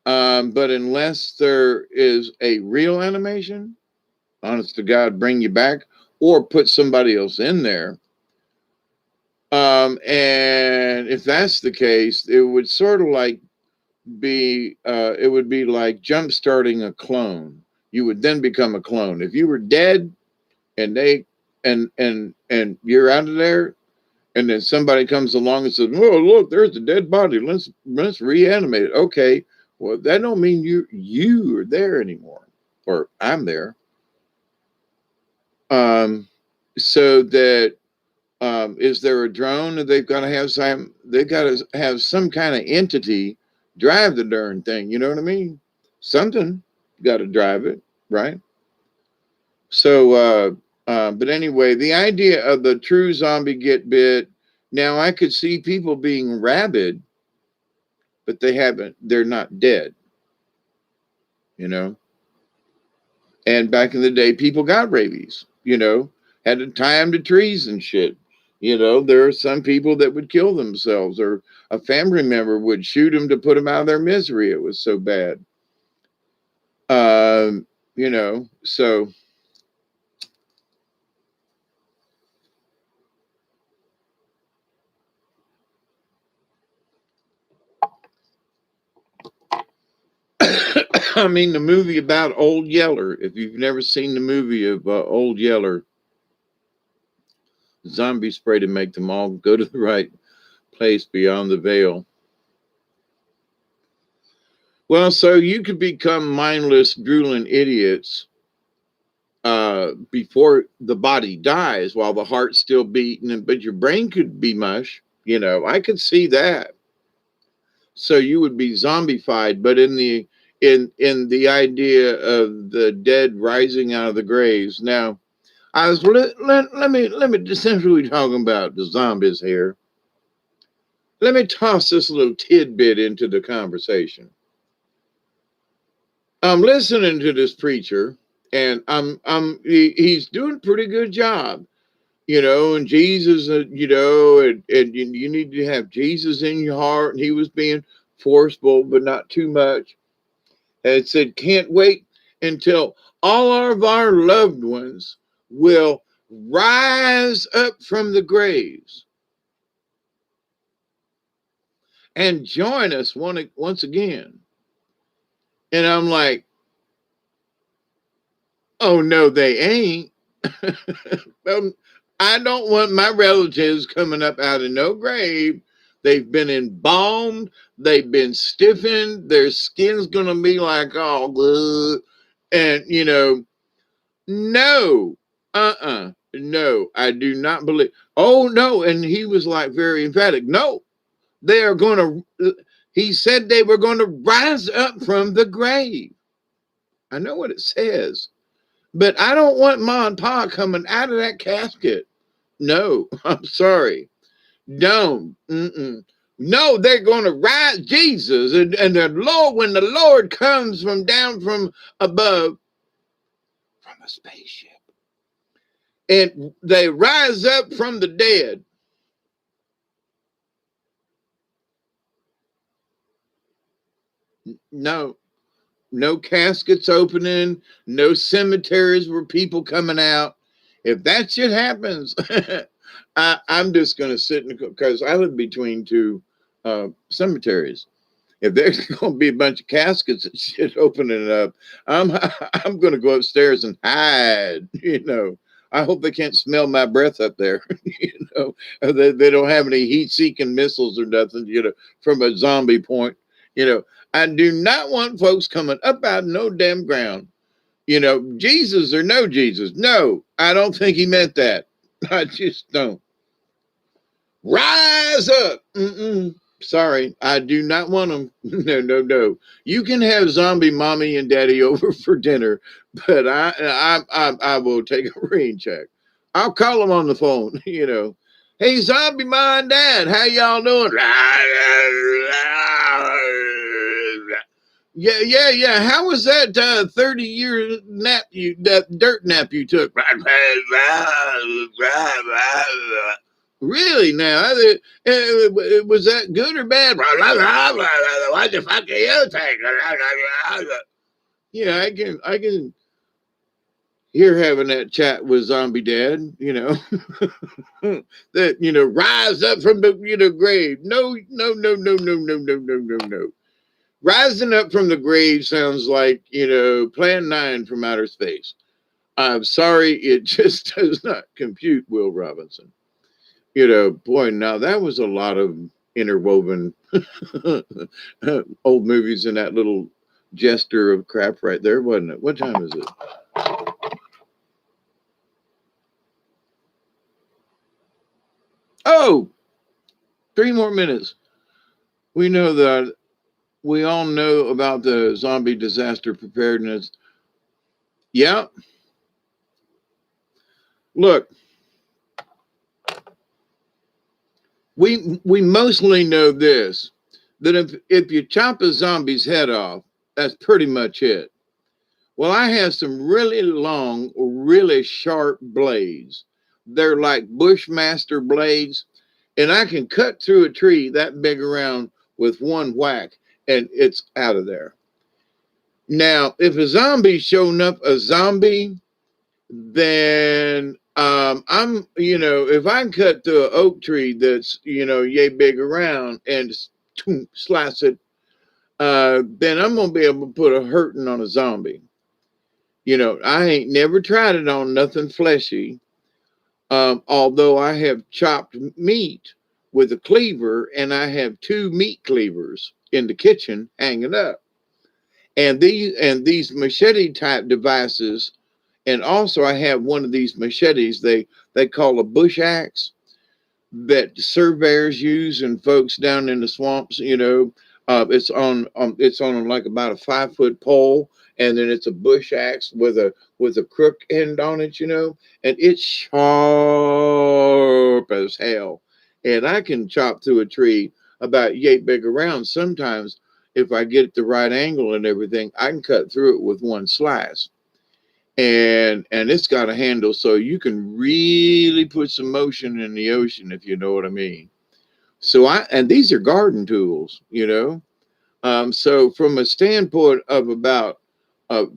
But unless there is a real animation, honest to God, bring you back or put somebody else in there. And if that's the case, it would sort of like it would be like jump starting a clone. You would then become a clone. If you were dead and they and you're out of there, and then somebody comes along and says, "Oh, look, there's a dead body. Let's reanimate it." Okay, well, that don't mean you are there anymore, or I'm there. So that is there a drone? They've got to have some. They've got to have some kind of entity drive the darn thing. You know what I mean? Something got to drive it, right? So, but anyway, the idea of the true zombie get bit. Now, I could see people being rabid, but they haven't. They're not dead. You know. And back in the day, people got rabies. You know, had to tie them to trees and shit. You know, there are some people that would kill themselves, or a family member would shoot them to put them out of their misery. It was so bad. You know, so I mean, the movie about Old Yeller. If you've never seen the movie of Old Yeller, zombie spray to make them all go to the right place beyond the veil. Well, so you could become mindless, drooling idiots before the body dies while the heart's still beating, but your brain could be mush. You know, I could see that. So you would be zombified, but in the idea of the dead rising out of the graves. Now, I was let me just since we're talking about the zombies here, let me toss this little tidbit into the conversation. I'm listening to this preacher, and he's doing a pretty good job, you know. And Jesus, you know, and you need to have Jesus in your heart. And he was being forceful, but not too much. And it said, "Can't wait until all of our loved ones will rise up from the graves and join us once again." And I'm like, "Oh no, they ain't." I don't want my relatives coming up out of no grave. They've been embalmed, they've been stiffened, their skin's gonna be like all good. And you know, no, no, I do not believe. Oh no, and he was like very emphatic. No, they are gonna he said they were gonna rise up from the grave. I know what it says. But I don't want Ma and Pa coming out of that casket. No, I'm sorry. Don't. Mm-mm. No, they're going to rise Jesus and the Lord, when the Lord comes from down from above, from a spaceship, and they rise up from the dead. No, no caskets opening, no cemeteries where people coming out. If that shit happens, I'm just going to sit because I live between two cemeteries. If there's going to be a bunch of caskets and shit opening up, I'm I'm going to go upstairs and hide. You know, I hope they can't smell my breath up there. You know, they don't have any heat-seeking missiles or nothing. You know, from a zombie point. You know, I do not want folks coming up out of no damn ground. You know, Jesus or no Jesus. No, I don't think he meant that. I just don't. Rise up. Mm-mm. Sorry, I do not want them. No, no, no. You can have zombie mommy and daddy over for dinner, but I will take a rain check. I'll call him on the phone, you know. Hey, zombie mom and dad, how y'all doing? Yeah, yeah, yeah. How was that 30-year nap that dirt nap you took? Really now? Was that good or bad? What the fuck do you think? Yeah, I can hear having that chat with zombie dad, you know. That, you know, rise up from the, you know, grave. No, no, no, no, no, no, no, no, no, no. Rising up from the grave sounds like, you know, Plan 9 from outer space. I'm sorry, it just does not compute, Will Robinson. You know, boy, now that was a lot of interwoven old movies in that little jester of crap right there, wasn't it? What time is it? Oh, 3 more minutes. We know that we all know about the zombie disaster preparedness. Yeah, look, we mostly know this, that if you chop a zombie's head off, that's pretty much it. Well, I have some really long, really sharp blades. They're like Bushmaster blades, and I can cut through a tree that big around with one whack, and it's out of there. Now, if a zombie's showing up a zombie, then I'm, you know, if I can cut through an oak tree that's, you know, yay big around and slice it, then I'm gonna be able to put a hurting on a zombie. You know, I ain't never tried it on nothing fleshy. Although I have chopped meat with a cleaver, and I have two meat cleavers in the kitchen hanging up. And these machete type devices, and also I have one of these machetes they call a bush axe that surveyors use and folks down in the swamps. You know, it's on like about a 5 foot pole, and then it's a bush axe with a crook end on it. You know, and it's sharp as hell, and I can chop through a tree about yay big around. Sometimes, if I get the right angle and everything, I can cut through it with one slice, and it's got a handle so you can really put some motion in the ocean, if you know what I mean. So and these are garden tools, you know. So from a standpoint of about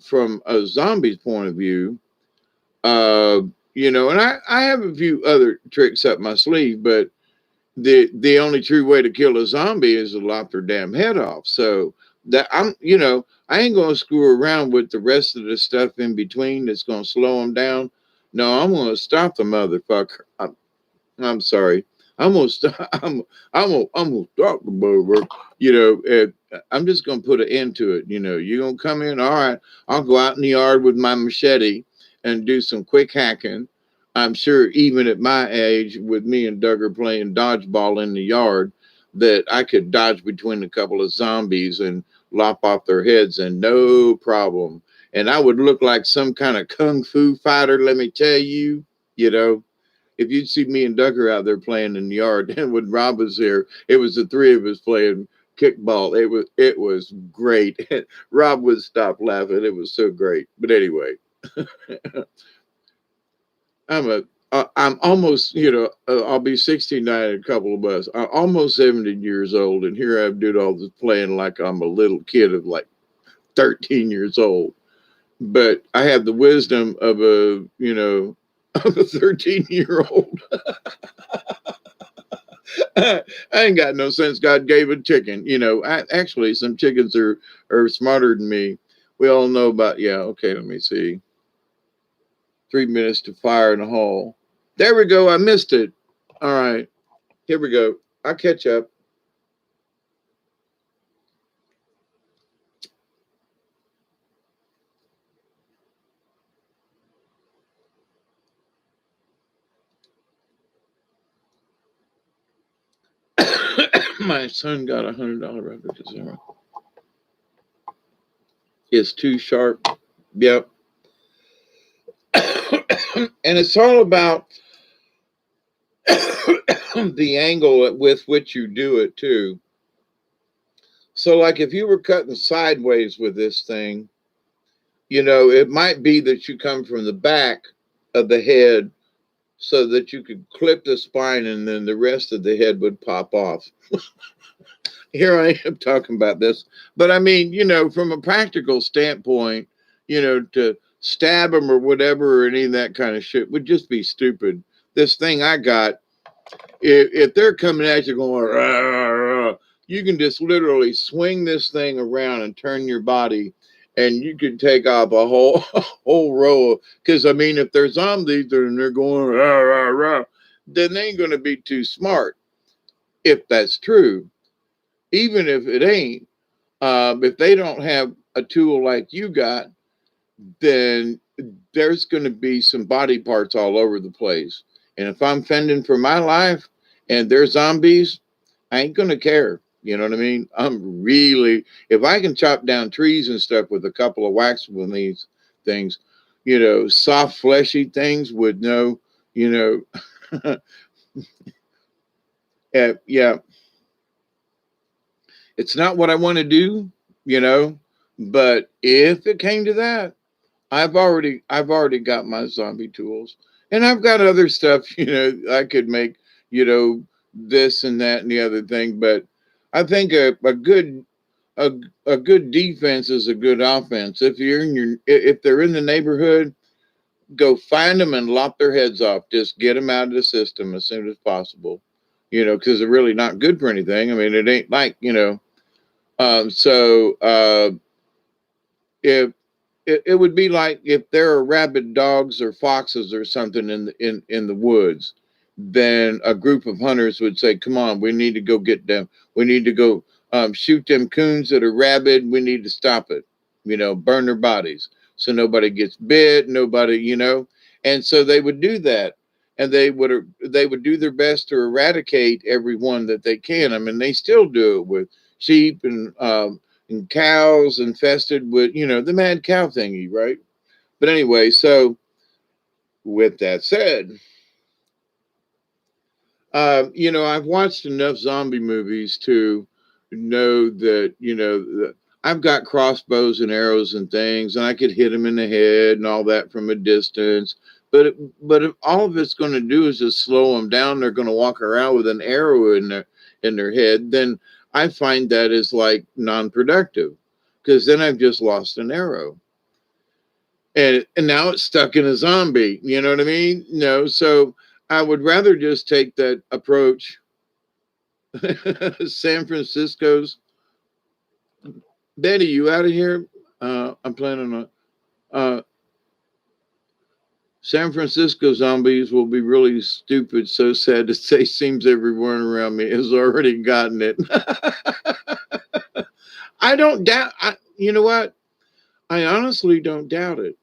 from a zombie's point of view, uh you know, and I have a few other tricks up my sleeve, but the only true way to kill a zombie is to lop their damn head off. So that I'm, you know, I ain't gonna screw around with the rest of the stuff in between that's gonna slow them down. No, I'm gonna stop the motherfucker. I'm sorry. I'm gonna stop. I'm gonna stop the motherfucker. You know, I'm just gonna put an end to it. You know, you gonna come in. All right, I'll go out in the yard with my machete and do some quick hacking. I'm sure even at my age, with me and Duggar playing dodgeball in the yard, that I could dodge between a couple of zombies and lop off their heads and no problem. And I would look like some kind of kung fu fighter, let me tell you, you know. If you'd see me and Duggar out there playing in the yard, and when Rob was here, it was the three of us playing kickball. It was great. Rob would stop laughing. It was so great. But anyway, I'm almost, you know, I'll be 69 in a couple of months. I'm almost 70 years old, and here I'm doing all this playing like I'm a little kid of like 13 years old. But I have the wisdom of a, you know, of a 13-year-old. I ain't got no sense. God gave a chicken. You know, actually, some chickens are smarter than me. We all know about, yeah, okay, let me see. 3 minutes to fire in a hole. There we go. I missed it. All right. Here we go. I'll catch up. My son got $100 record to zero. It's too sharp. Yep. And it's all about the angle with which you do it too. So like if you were cutting sideways with this thing, it might be that you come from the back of the head so that you could clip the spine and then the rest of the head would pop off. Here I am talking about this. But I mean, from a practical standpoint, to stab them or whatever or any of that kind of shit would just be stupid. This thing I got, if they're coming at you going, rah, rah, rah, you can just literally swing this thing around and turn your body and you can take off a whole a whole row. Because, I mean, if they're zombies and they're going, rah, rah, rah, then they ain't going to be too smart if that's true. Even if it ain't, if they don't have a tool like you got, then there's going to be some body parts all over the place. And if I'm fending for my life and they're zombies, I ain't going to care. You know what I mean? If I can chop down trees and stuff with a couple of whacks with these things, soft, fleshy things with no, you know, yeah, it's not what I want to do, but if it came to that, I've already got my zombie tools, and I've got other stuff. I could make, this and that and the other thing. But I think a, a good defense is a good offense. If they're in the neighborhood, go find them and lop their heads off. Just get them out of the system as soon as possible. Because they're really not good for anything. I mean, it ain't like So if it would be like if there are rabid dogs or foxes or something in the woods, then a group of hunters would say, "Come on, we need to go get them. We need to go shoot them coons that are rabid. We need to stop it. Burn their bodies so nobody gets bit. Nobody, And so they would do that, and they would do their best to eradicate everyone that they can. I mean, they still do it with sheep and cows infested with, the mad cow thingy, right? But anyway, so with that said, I've watched enough zombie movies to know that, I've got crossbows and arrows and things, and I could hit them in the head and all that from a distance. But if all of it's going to do is just slow them down, they're going to walk around with an arrow in their head. Then I find that is like non-productive, because then I've just lost an arrow, and now it's stuck in a zombie. You know what I mean? No, so I would rather just take that approach. San Francisco's Betty, you out of here? I'm planning on San Francisco zombies will be really stupid. So sad to say, seems everyone around me has already gotten it. I don't doubt. You know what? I honestly don't doubt it.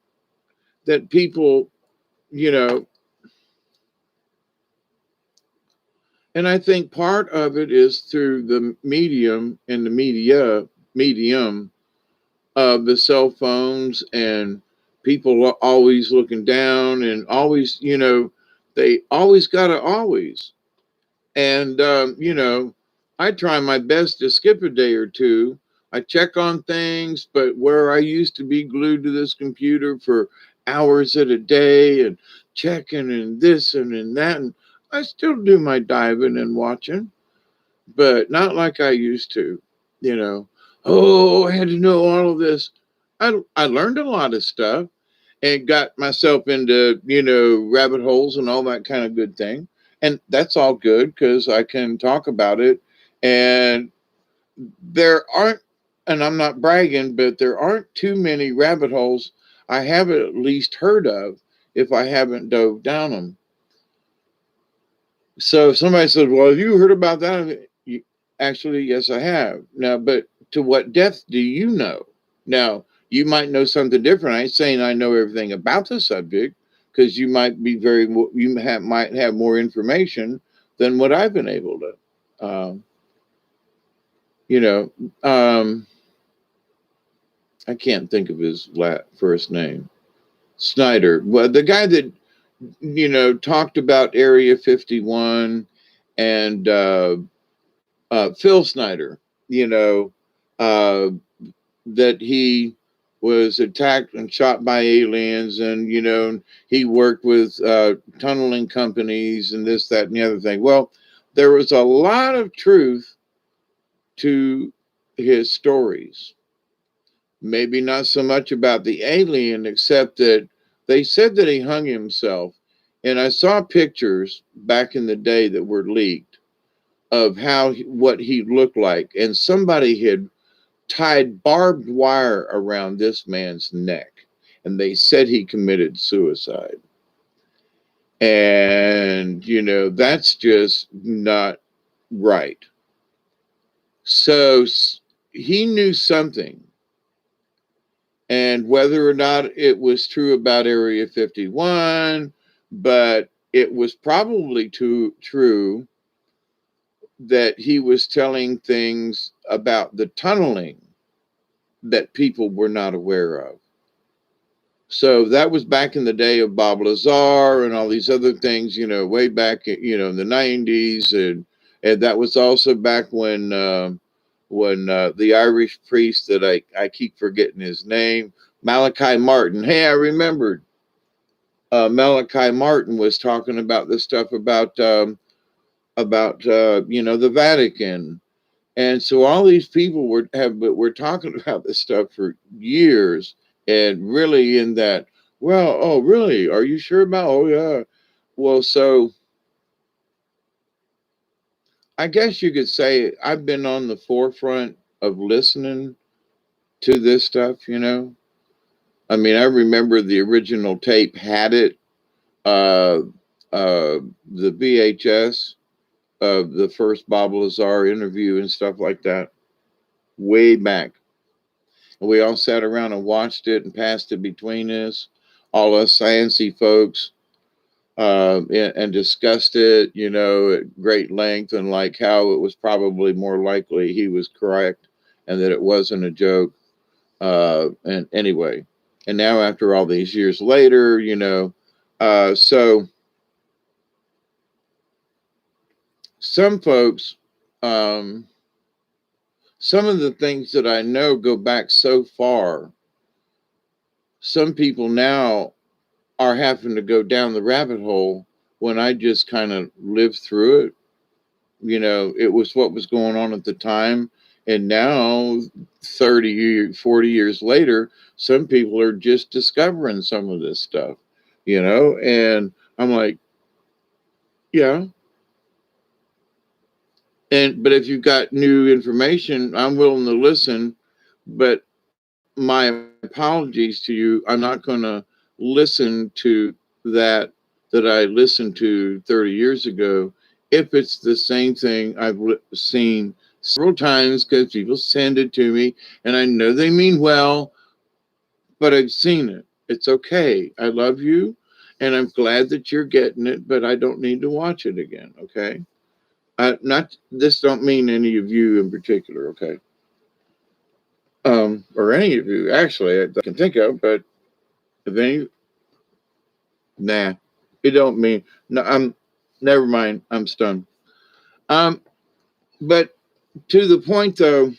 That people, you know, and I think part of it is through the medium and the medium of the cell phones, and people are always looking down and always, they always got to always. And, I try my best to skip a day or two. I check on things, but where I used to be glued to this computer for hours at a day and checking and this and in that, and I still do my diving and watching, but not like I used to, you know. Oh, I had to know all of this. I learned a lot of stuff and got myself into, rabbit holes and all that kind of good thing. And that's all good because I can talk about it. And there aren't, and I'm not bragging, but there aren't too many rabbit holes I haven't at least heard of if I haven't dove down them. So if somebody says, "Well, have you heard about that?" Actually, yes, I have. Now, but to what depth do you know? Now, you might know something different. I ain't saying I know everything about the subject, because you might be might have more information than what I've been able to. You know, I can't think of his first name. Snyder. Well, the guy that talked about Area 51 and Phil Snyder, you know, uh, that he was attacked and shot by aliens, and he worked with tunneling companies and this, that, and the other thing. Well, there was a lot of truth to his stories. Maybe not so much about the alien, except that they said that he hung himself. And I saw pictures back in the day that were leaked of what he looked like, and somebody had tied barbed wire around this man's neck, and they said he committed suicide. And that's just not right. So he knew something, and whether or not it was true about Area 51, but it was probably true that he was telling things about the tunneling that people were not aware of. So that was back in the day of Bob Lazar and all these other things, way back, in the 90s. And that was also back when the Irish priest that I keep forgetting his name, Malachi Martin. Hey, I remembered. Malachi Martin was talking about this stuff about the Vatican. And so all these people were talking about this stuff for years, and really in that, well, oh really? Are you sure about? Oh yeah. Well, so I guess you could say I've been on the forefront of listening to this stuff. I mean, I remember the original tape had it, uh, the VHS of the first Bob Lazar interview and stuff like that, way back. And we all sat around and watched it and passed it between us, all us sciency folks, and discussed it, at great length, and like how it was probably more likely he was correct and that it wasn't a joke. And anyway, and now after all these years later, so some folks, um, some of the things that I know go back so far. Some people now are having to go down the rabbit hole when I just kind of lived through it. It was what was going on at the time. And now, 30, 40 years later, some people are just discovering some of this stuff. And I'm like, yeah. But if you've got new information, I'm willing to listen. But my apologies to you. I'm not going to listen to that I listened to 30 years ago if it's the same thing I've seen several times, because people send it to me and I know they mean well, but I've seen it. It's okay. I love you and I'm glad that you're getting it, but I don't need to watch it again. Okay. Not this don't mean any of you in particular. Okay. Or any of you actually I can think of, but if any, nah, it don't mean no. I'm never mind. I'm stunned. Um, but to the point though,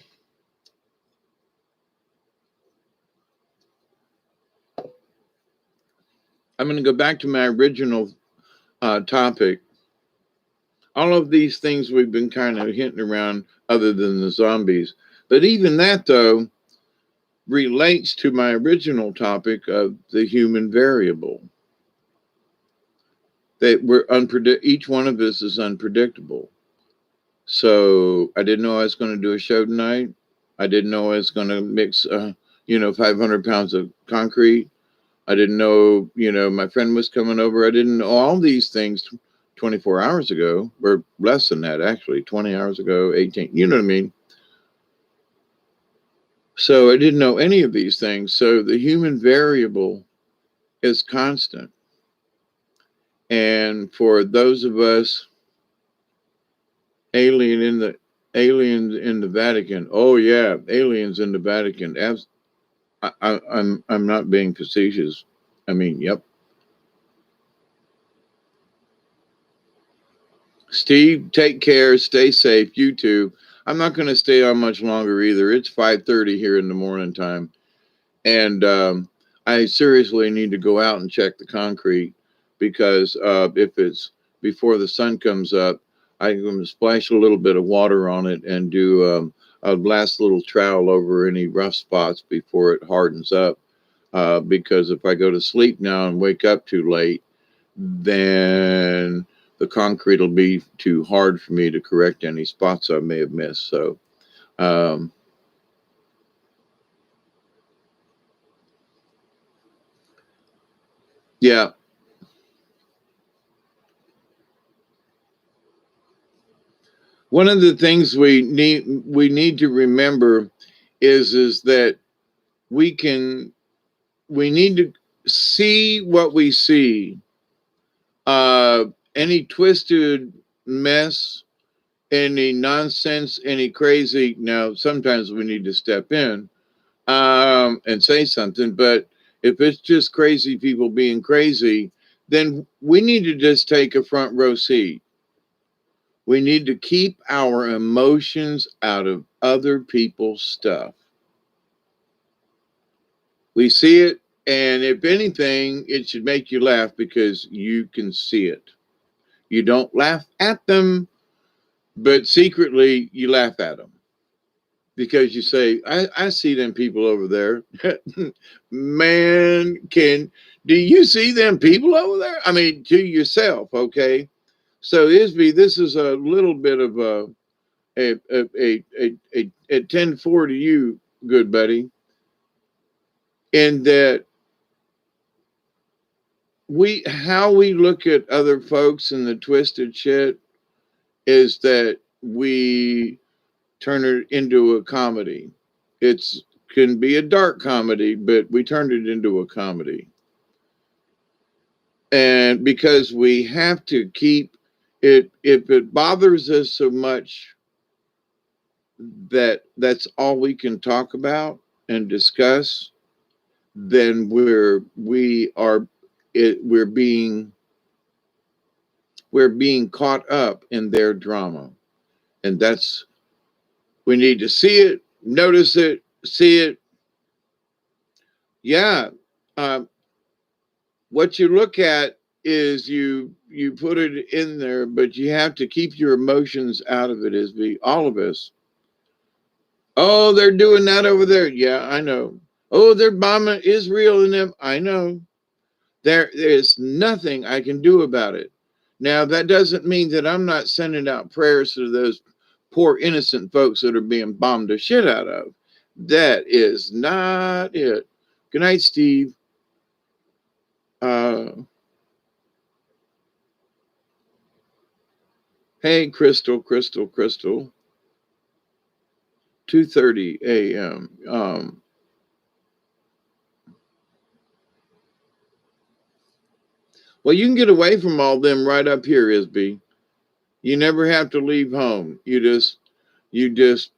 I'm going to go back to my original topic. All of these things we've been kind of hinting around, other than the zombies, but even that though relates to my original topic of the human variable. That we're each one of us is unpredictable. So I didn't know I was going to do a show tonight. I didn't know I was going to mix, 500 pounds of concrete. I didn't know, my friend was coming over. I didn't know all these things 24 hours ago, or less than that, actually, 20 hours ago, 18, you know what I mean? So I didn't know any of these things. So the human variable is constant. And for those of us aliens in the Vatican, oh yeah, aliens in the Vatican. I'm not being facetious. I mean, yep. Steve, take care. Stay safe. You too. I'm not going to stay on much longer either. It's 5:30 here in the morning time, and I seriously need to go out and check the concrete because if it's before the sun comes up, I'm going to splash a little bit of water on it and do a last little trowel over any rough spots before it hardens up. Because if I go to sleep now and wake up too late, then the concrete will be too hard for me to correct any spots I may have missed. So, um, yeah, one of the things we need to remember is that we can we need to see what we see. Uh, any twisted mess, any nonsense, any crazy. Now, sometimes we need to step in and say something. But if it's just crazy people being crazy, then we need to just take a front row seat. We need to keep our emotions out of other people's stuff. We see it, and if anything, it should make you laugh because you can see it. You don't laugh at them, but secretly you laugh at them because you say, I see them people over there. Man, do you see them people over there? I mean, to yourself, okay? So, Isby, this is a little bit of a 10-4 to you, good buddy, in that how we look at other folks and the twisted shit is that we turn it into a comedy. It's can be a dark comedy, but we turned it into a comedy. And because we have to keep it, if it bothers us so much that that's all we can talk about and discuss, then we're being caught up in their drama. And that's we need to see it, notice it, see it. Yeah. Um, what you look at is you put it in there, but you have to keep your emotions out of it. As we all of us. Oh, they're doing that over there. Yeah, I know. Oh, they're bombing Israel and them. I know. There's nothing I can do about it. Now that doesn't mean that I'm not sending out prayers to those poor innocent folks that are being bombed the shit out of. That is not it. Good night, Steve. Uh, hey, Crystal. 2:30 a.m. Well, you can get away from all them right up here, Isby. You never have to leave home. You just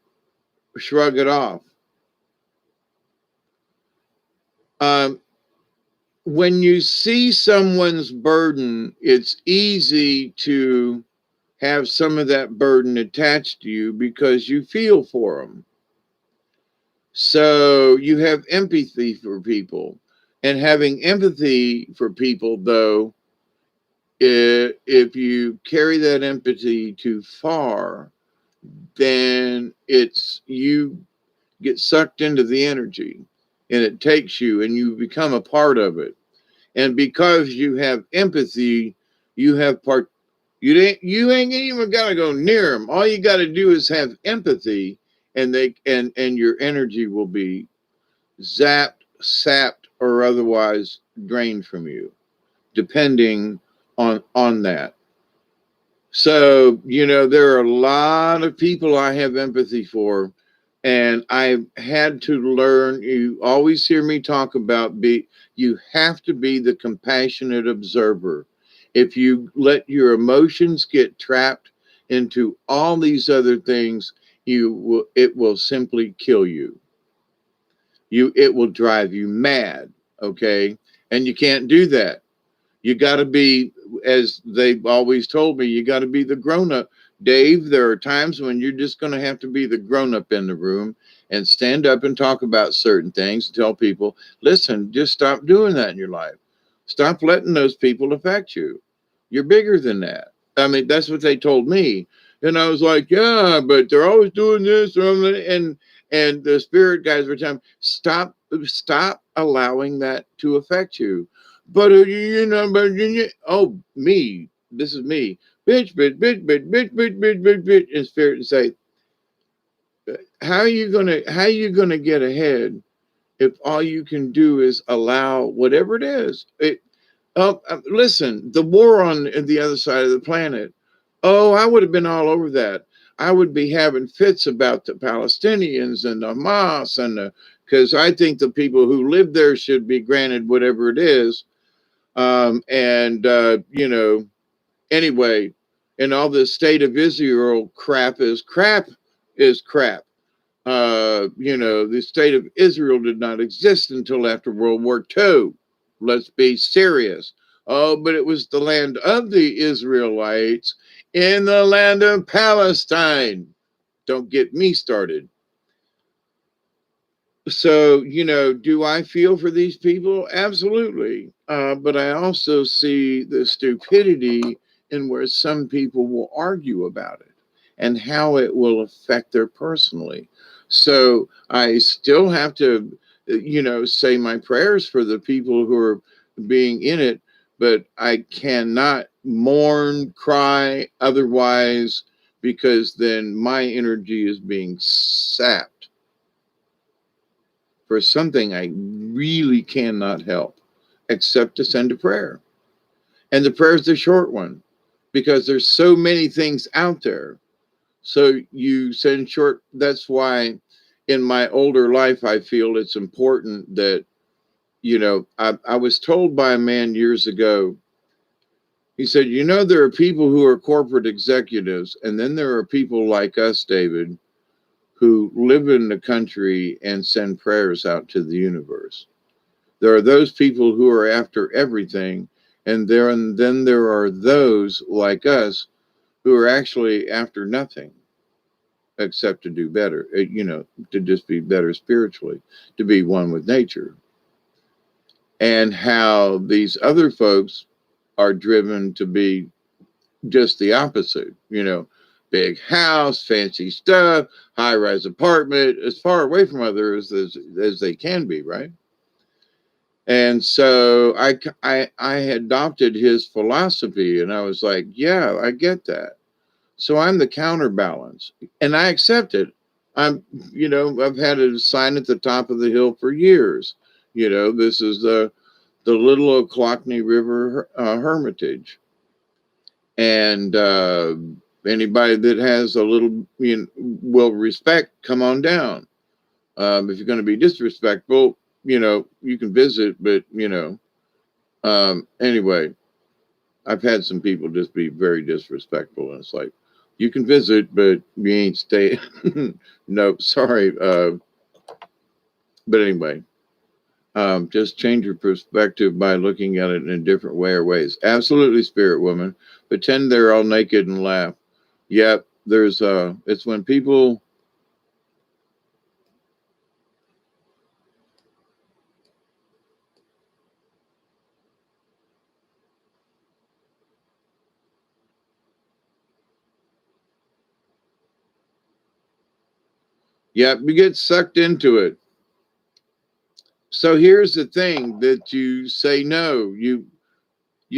shrug it off. Um, when you see someone's burden, it's easy to have some of that burden attached to you because you feel for them. So you have empathy for people. And having empathy for people, though, if you carry that empathy too far, then it's you get sucked into the energy and it takes you and you become a part of it. And because you have empathy, you have part you ain't even got to go near them. All you got to do is have empathy and and your energy will be zapped, sapped or otherwise drained from you depending on that. So, there are a lot of people I have empathy for, and I've had to learn. You always hear me talk about you have to be the compassionate observer. If you let your emotions get trapped into all these other things, it will simply kill you. It will drive you mad, okay? And you can't do that. You got to be, as they've always told me, you got to be the grown up. Dave, there are times when you're just going to have to be the grown up in the room and stand up and talk about certain things, tell people, listen, just stop doing that in your life. Stop letting those people affect you. You're bigger than that. I mean, that's what they told me. And I was like, yeah, but they're always doing this. And the spirit guys were telling me, stop allowing that to affect you. But oh, me, this is me, bitch, in spirit, and say, how are you gonna get ahead if all you can do is allow whatever it is? Listen, the war on the other side of the planet. Oh, I would have been all over that. I would be having fits about the Palestinians and the Hamas because I think the people who live there should be granted whatever it is. Anyway, and all this state of Israel crap is crap. The state of Israel did not exist until after World War II. Let's be serious. Oh, but it was the land of the Israelites in the land of Palestine. Don't get me started. So, do I feel for these people? Absolutely. But I also see the stupidity in where some people will argue about it and how it will affect their personally. So I still have to, say my prayers for the people who are being in it, but I cannot mourn, cry otherwise, because then my energy is being sapped for something I really cannot help except to send a prayer. And the prayer is the short one because there's so many things out there. So you send short. That's why in my older life, I feel it's important that, I was told by a man years ago, he said, there are people who are corporate executives, and then there are people like us, David, who live in the country and send prayers out to the universe. There are those people who are after everything, and then there are those like us who are actually after nothing except to do better, to just be better spiritually, to be one with nature. And how these other folks are driven to be just the opposite, big house, fancy stuff, high rise apartment, as far away from others as they can be, right? And so I adopted his philosophy, and I was like, yeah, I get that. So I'm the counterbalance, and I accept it. I've had a sign at the top of the hill for years. This is the Little Ochlockonee River Hermitage, and anybody that has a little, will respect, come on down. If you're going to be disrespectful, you can visit, but anyway, I've had some people just be very disrespectful, and it's like, you can visit, but you ain't stay. Nope, sorry. But anyway, just change your perspective by looking at it in a different way or ways. Absolutely, spirit woman. Pretend they're all naked and laugh. Yep, it's when people. Yep, you get sucked into it. So here's the thing that you say no. You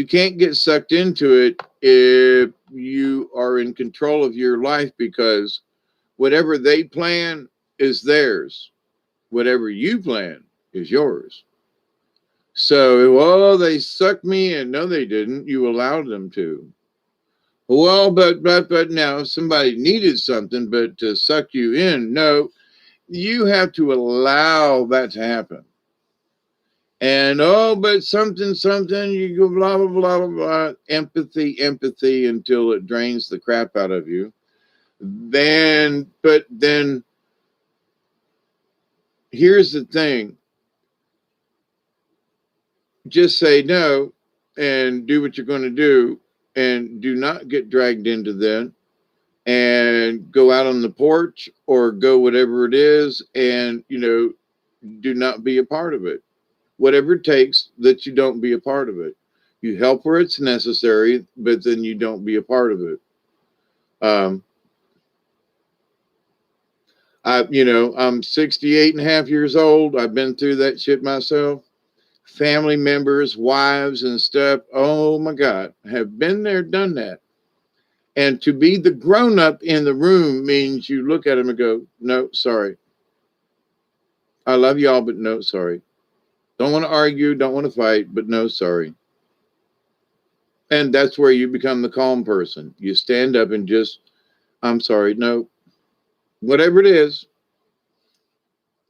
can't get sucked into it if you are in control of your life, because whatever they plan is theirs. Whatever you plan is yours. So, well, they sucked me in. No, they didn't. You allowed them to. Well, but now if somebody needed something, but to suck you in, no, you have to allow that to happen. And but something, you go blah blah blah blah blah. Empathy until it drains the crap out of you. Then here's the thing. Just say no, and do what you're going to do, and do not get dragged into that, and go out on the porch or go whatever it is, and do not be a part of it. Whatever it takes, that you don't be a part of it. You help where it's necessary, but then you don't be a part of it. um, I'm 68 and a half years old. I've been through that shit myself. Family members, wives, and stuff. Oh my God, have been there, done that. And to be the grown up in the room means you look at them and go, no, sorry. I love y'all, but no, sorry. Don't want to argue, don't want to fight, but no, sorry. And that's where you become the calm person. You stand up and just, I'm sorry, no, whatever it is,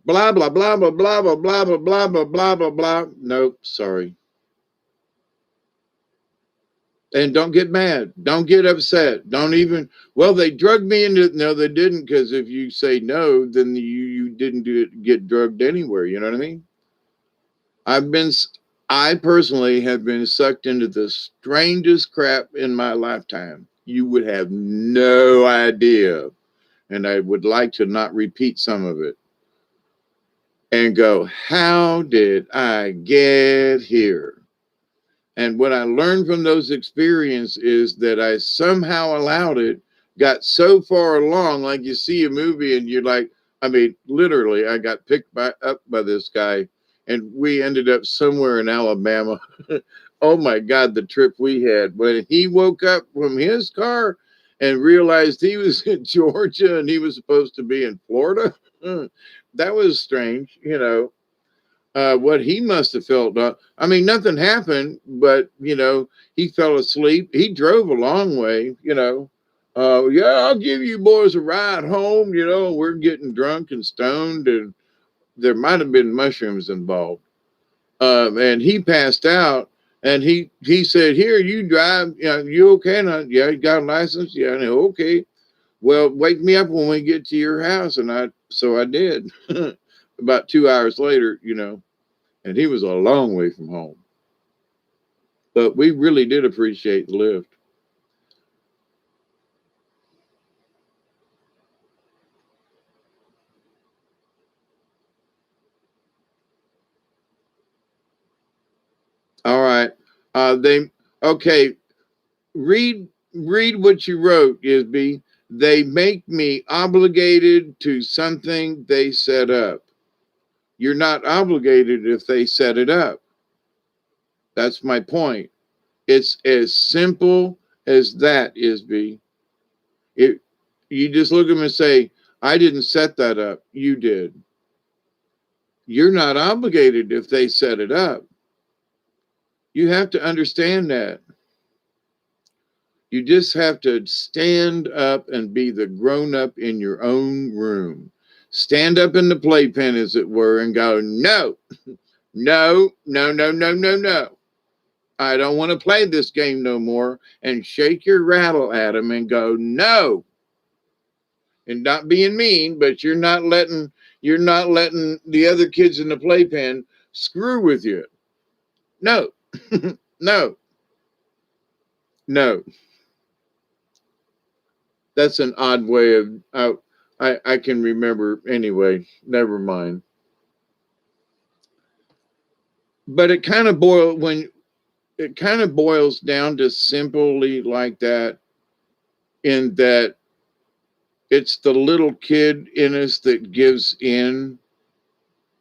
blah, blah, blah, blah, blah, blah, blah, blah, blah, blah, blah, blah, blah. No, sorry. And don't get mad. Don't get upset. Don't even, well, they drugged me into it. No, they didn't, because if you say no, then you didn't get drugged anywhere. You know what I mean? I've been, I personally have been sucked into the strangest crap in my lifetime. You would have no idea. And I would like to not repeat some of it and go, how did I get here? And what I learned from those experiences is that I somehow allowed it, got so far along, like you see a movie and you're like, I mean, literally, I got picked up by this guy and we ended up somewhere in Alabama. Oh my God, the trip we had. When he woke up from his car and realized he was in Georgia and he was supposed to be in Florida, that was strange, what he must have felt. I mean, nothing happened, but he fell asleep. He drove a long way. Yeah, I'll give you boys a ride home. We're getting drunk and stoned, and there might have been mushrooms involved. And he passed out, and he said, "Here, you drive. You okay?" And yeah, you got a license. Yeah, and okay. Well, wake me up when we get to your house, and so I did. About 2 hours later, and he was a long way from home. But we really did appreciate the lift. All right. They okay. Read what you wrote, Isby. They make me obligated to something they set up. You're not obligated if they set it up. That's my point. It's as simple as that, Isby. It you just look at them and say, I didn't set that up. You did. You're not obligated if they set it up. You have to understand that. You just have to stand up and be the grown up in your own room. Stand up in the playpen, as it were, and go, no, no, no, no, no, no, no. I don't want to play this game no more. And shake your rattle at them and go, no. And not being mean, but you're not letting the other kids in the playpen screw with you. No, no, no. That's an odd way of I can remember anyway. Never mind. But it kind of boils down to simply like that, in that it's the little kid in us that gives in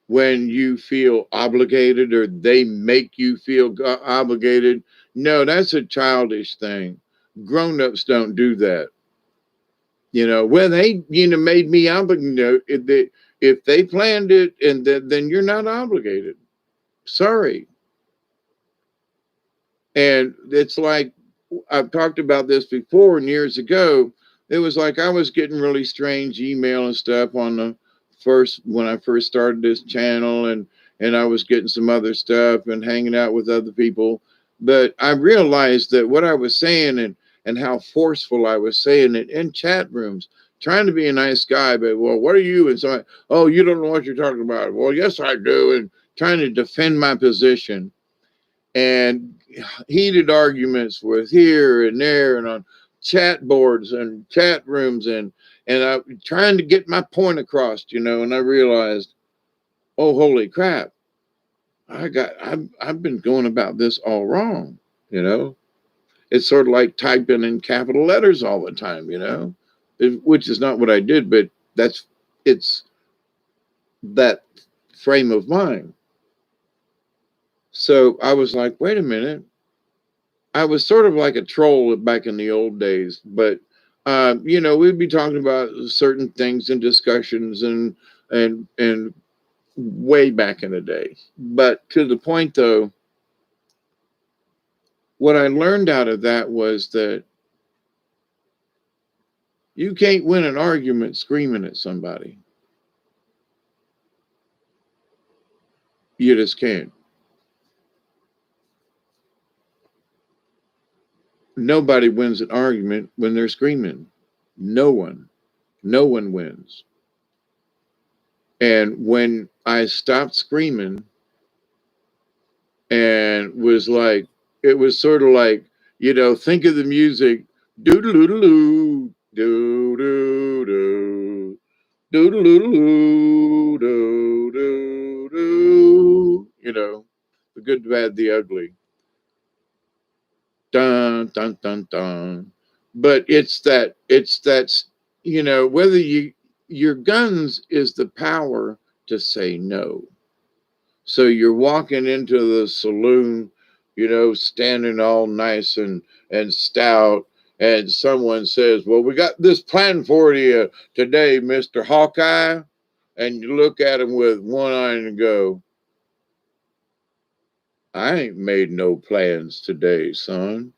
when you feel obligated, or they make you feel obligated. No, that's a childish thing. Grown-ups don't do that. Well, they made me obligated. If they planned it, and then you're not obligated. Sorry. And it's like, I've talked about this before, and years ago, it was like I was getting really strange email and stuff when I first started this channel, and I was getting some other stuff and hanging out with other people. But I realized that what I was saying, and how forceful I was saying it in chat rooms, trying to be a nice guy, but, well, what are you? And so, oh, you don't know what you're talking about. Well, yes, I do. And trying to defend my position. And heated arguments with here and there and on chat boards and chat rooms, and I'm trying to get my point across, and I realized, oh, holy crap, I've been going about this all wrong, you know. It's sort of like typing in capital letters all the time, which is not what I did, but it's that frame of mind. So I was like, wait a minute. I was sort of like a troll back in the old days, but we'd be talking about certain things and discussions and way back in the day. But to the point though, what I learned out of that was that you can't win an argument screaming at somebody. You just can't. Nobody wins an argument when they're screaming. No one. No one wins. And when I stopped screaming and was like, it was sort of like, think of the music, doo doo doo doo doo doo doo doo doo doo doo doo doo, the good, the bad, the ugly, dun dun dun dun. But it's that whether your guns is the power to say no. So you're walking into the saloon, standing all nice and stout, and someone says, "Well, we got this plan for you today, Mr. Hawkeye," and you look at him with one eye and go, "I ain't made no plans today, son.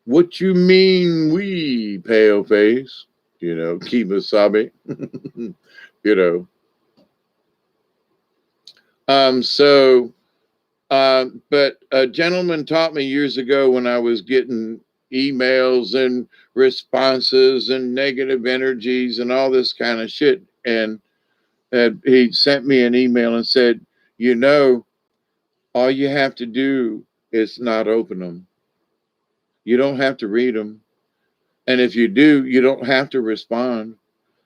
What you mean we, pale face? Kimasabi." you know. So but a gentleman taught me years ago when I was getting emails and responses and negative energies and all this kind of shit. And he sent me an email and said, all you have to do is not open them. You don't have to read them. And if you do, you don't have to respond.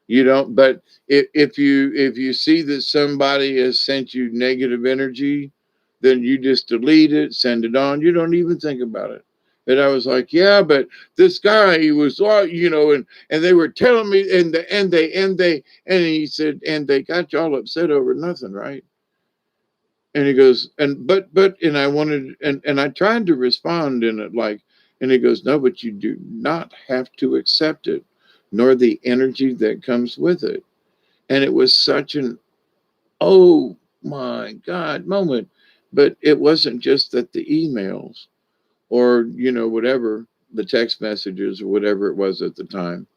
You don't, but if you see that somebody has sent you negative energy, then you just delete it, send it on. You don't even think about it. And I was like, yeah, but this guy, he was, and they were telling me, and he said, and they got you all upset over nothing, right? And he goes, and I wanted, and I tried to respond in it like, and he goes, no, but you do not have to accept it, nor the energy that comes with it. And it was such an, oh my God moment. But it wasn't just that the emails or, whatever, the text messages or whatever it was at the time.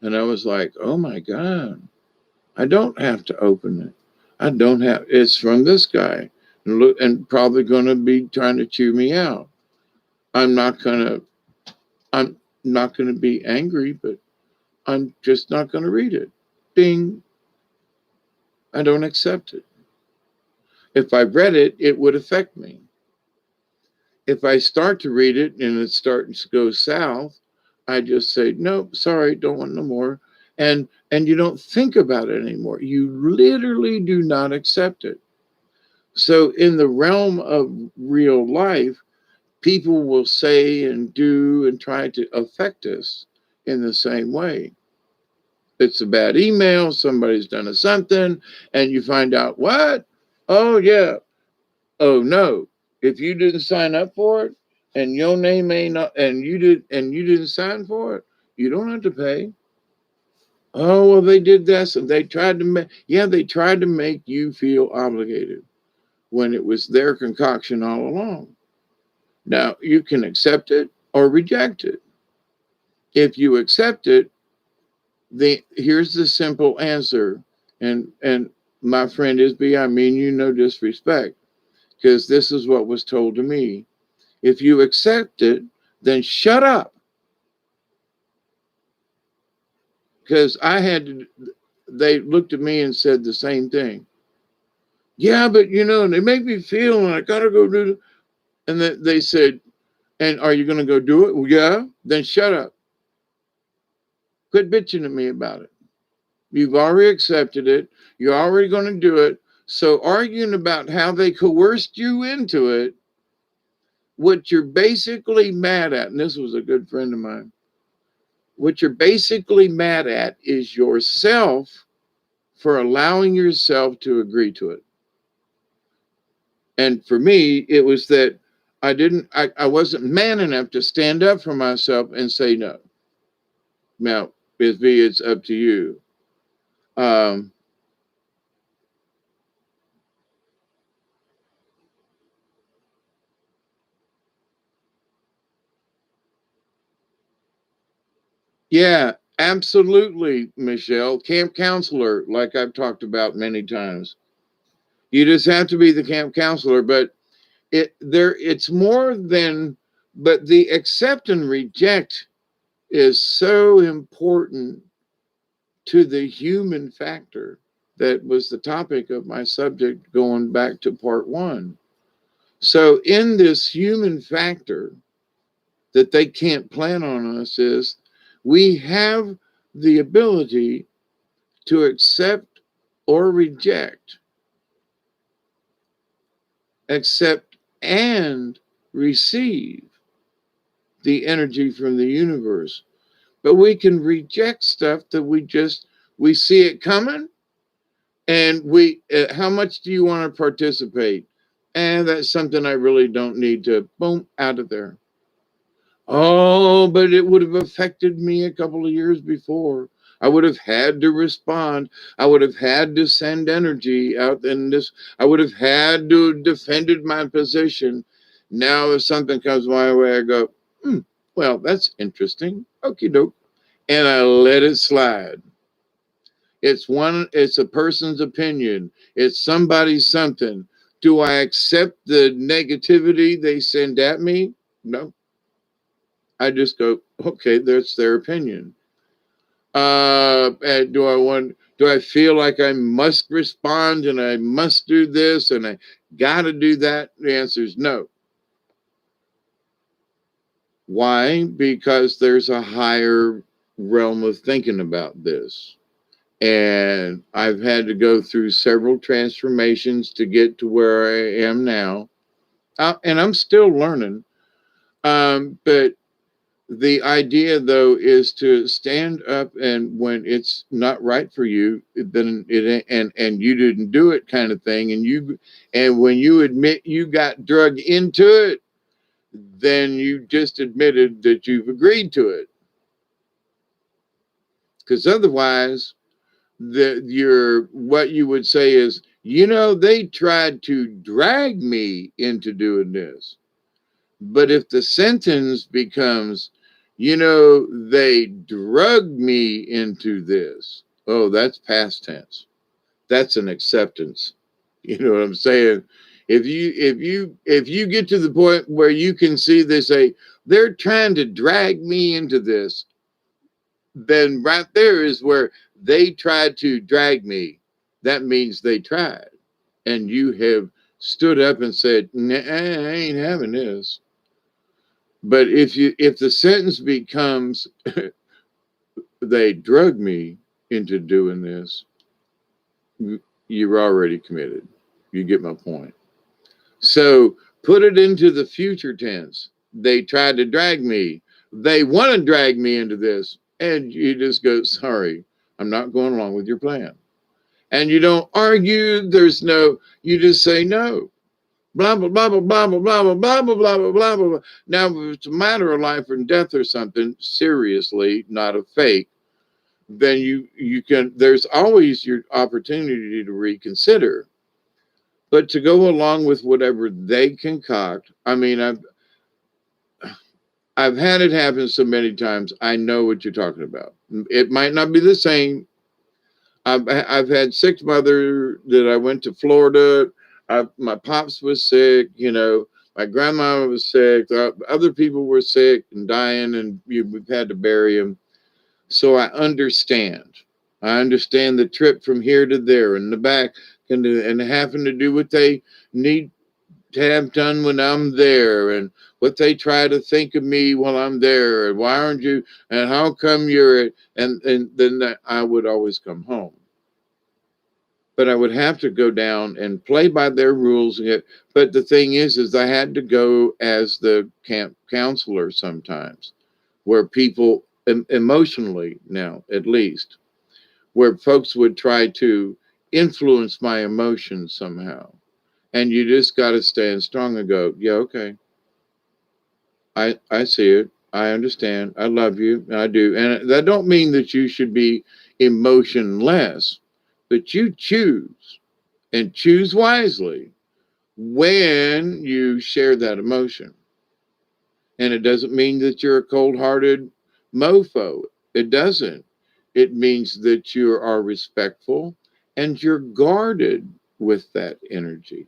And I was like, oh my God, I don't have to open it. It's from this guy and probably going to be trying to chew me out. I'm not going to be angry, but I'm just not going to read it. Ding. I don't accept it. If I read it, it would affect me. If I start to read it and it's starting to go south, I just say, nope, sorry, don't want no more. And you don't think about it anymore. You literally do not accept it. So in the realm of real life, people will say and do and try to affect us in the same way. It's a bad email, somebody's done something, and you find out what? Oh yeah. Oh no. If you didn't sign up for it and your name ain't not and you didn't sign for it, you don't have to pay. Oh well, they did this and they tried to make you feel obligated when it was their concoction all along. Now you can accept it or reject it. If you accept it, here's the simple answer, and my friend Isby, I mean you no disrespect, because this is what was told to me. If you accept it, then shut up. Because they looked at me and said the same thing. Yeah, but they make me feel and I gotta go do. And then they said, and are you going to go do it? Well, yeah. Then shut up. Quit bitching at me about it. You've already accepted it. You're already going to do it. So arguing about how they coerced you into it, what you're basically mad at, and this was a good friend of mine, what you're basically mad at is yourself for allowing yourself to agree to it. And for me, it was that I wasn't man enough to stand up for myself and say no. Now, Ms. V, it's up to you. Um, yeah, absolutely, Michelle. Camp counselor, like I've talked about many times. You just have to be the camp counselor, but it's more than, but the accept and reject is so important to the human factor. That was the topic of my subject going back to part one. So in this human factor that they can't plan on us is we have the ability to accept or reject, accept and receive the energy from the universe. But we can reject stuff that we see it coming, and how much do you want to participate? And that's something I really don't need to, boom, out of there. Oh, but it would have affected me a couple of years before. I would have had to respond. I would have had to send energy out in this. I would have had to defended my position. Now, if something comes my way, I go, well, that's interesting. Okie doke. And I let it slide. It's a person's opinion. It's somebody's something. Do I accept the negativity they send at me? No. I just go, okay, that's their opinion. And do I feel like I must respond and I must do this and I gotta do that? The answer is no. Why? Because there's a higher realm of thinking about this. And I've had to go through several transformations to get to where I am now. And I'm still learning. But the idea, though, is to stand up, and when it's not right for you, then and you didn't do it, kind of thing. And when you admit you got drug into it, then you just admitted that you've agreed to it. Because otherwise, what you would say is, they tried to drag me into doing this. But if the sentence becomes, they drug me into this, oh, that's past tense. That's an acceptance. You know what I'm saying? If you get to the point where you can see they say they're trying to drag me into this, then right there is where they tried to drag me. That means they tried. And you have stood up and said, nah, I ain't having this. But if the sentence becomes they drug me into doing this, you're already committed. You get my point. So put it into the future tense. They tried to drag me. They want to drag me into this. And you just go, sorry, I'm not going along with your plan. And you don't argue. You just say no. Blah, blah, blah, blah, blah, blah, blah, blah, blah, blah, blah, blah, blah. Now, if it's a matter of life and death or something, seriously, not a fake, then there's always your opportunity to reconsider. But to go along with whatever they concoct, I mean, I've had it happen so many times. I know what you're talking about. It might not be the same. I've had sick mother that I went to Florida. My pops was sick. My grandma was sick. Other people were sick and dying, and we've had to bury them. So I understand. I understand the trip from here to there and the back, and having to do what they need have done when I'm there, and what they try to think of me while I'm there, and why aren't you, and how come you're, and then I would always come home. But I would have to go down and play by their rules. But the thing is I had to go as the camp counselor sometimes, where people emotionally, now at least, where folks would try to influence my emotions somehow. And you just got to stand strong and go, yeah, okay. I see it. I understand. I love you. I do. And that don't mean that you should be emotionless, but you choose, and choose wisely when you share that emotion. And it doesn't mean that you're a cold-hearted mofo. It doesn't. It means that you are respectful and you're guarded with that energy.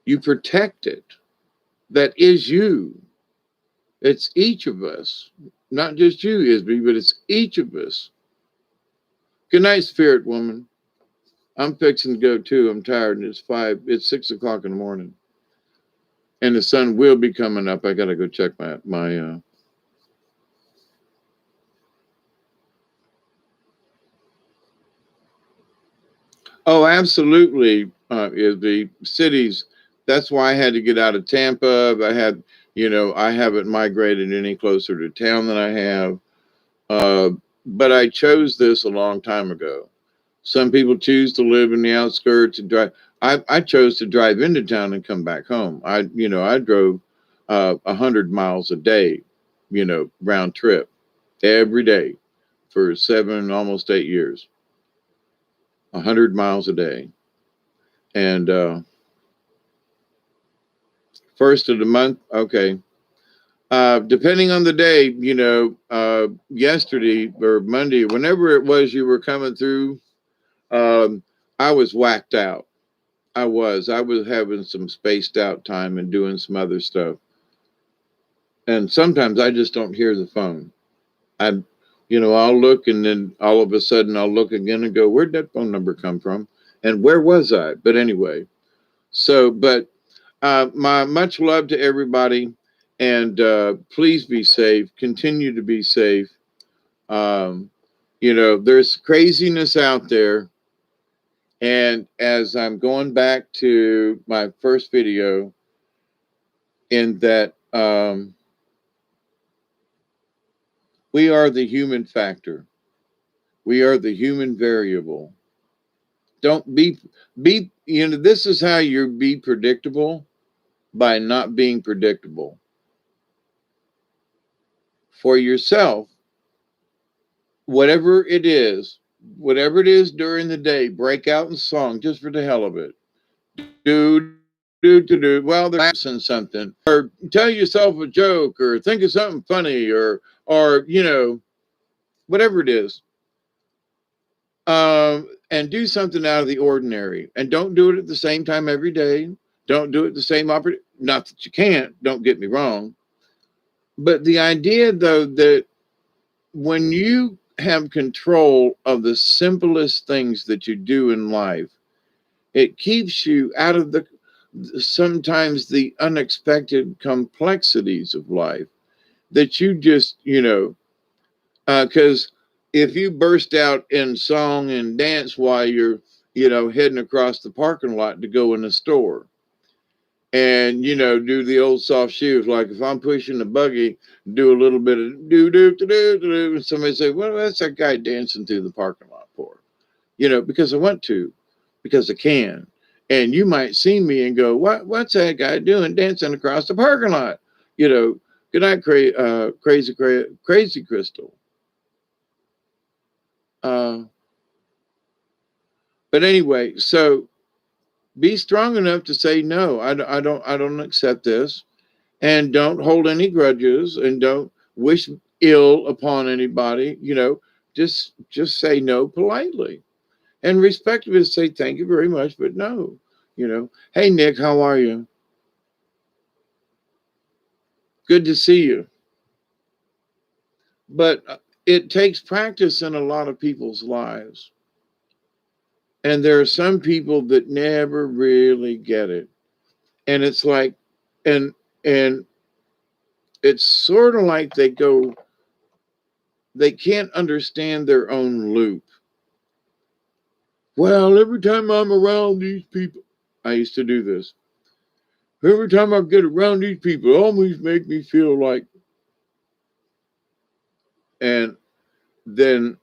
You protect it. That is you. It's each of us. Not just you, Isby, but it's each of us. Good night, spirit woman. I'm fixing to go too. I'm tired, and it's 6 o'clock in the morning. And the sun will be coming up. I gotta go check my Oh, absolutely. Is the cities. That's why I had to get out of Tampa. I haven't migrated any closer to town than I have. Uh, but I chose this a long time ago. Some people choose to live in the outskirts and drive. I chose to drive into town and come back home. I drove 100 miles a day, round trip every day for 7, almost 8 years, 100 miles a day. And first of the month, okay. Depending on the day, yesterday or Monday, whenever it was you were coming through, I was whacked out. I was having some spaced out time and doing some other stuff. And sometimes I just don't hear the phone. I'll look, and then all of a sudden I'll look again and go, where'd that phone number come from? And where was I? But anyway, but my much love to everybody, and please be safe. Continue to be safe. Um, there's craziness out there. And as I'm going back to my first video, in that we are the human factor, we are the human variable. Don't be this is how you be predictable, by not being predictable for yourself. Whatever it is during the day, break out in song just for the hell of it. Do. Well, they're saying something, or tell yourself a joke, or think of something funny, or whatever it is. And do something out of the ordinary, and don't do it at the same time every day. Don't do it the same opportunity. Not that you can't. Don't get me wrong. But the idea, though, that when you have control of the simplest things that you do in life, it keeps you out of sometimes the unexpected complexities of life that you just, because if you burst out in song and dance while you're, heading across the parking lot to go in the store, and do the old soft shoes, like if I'm pushing the buggy, do a little bit of do, and somebody say, well, that's that guy dancing through the parking lot for, because I want to, because I can. And you might see me and go, what's that guy doing dancing across the parking lot? Good night, crazy Crystal. uh but anyway, so be strong enough to say no. I don't accept this, and don't hold any grudges, and don't wish ill upon anybody. Just say no politely, and respectfully say thank you very much, but no. Hey Nick, how are you? Good to see you. But it takes practice in a lot of people's lives, and there are some people that never really get it. And it's like, and it's sort of like they can't understand their own loop. Well, every time I'm around these people, I used to do this. Every time I get around these people, it always make me feel like, and then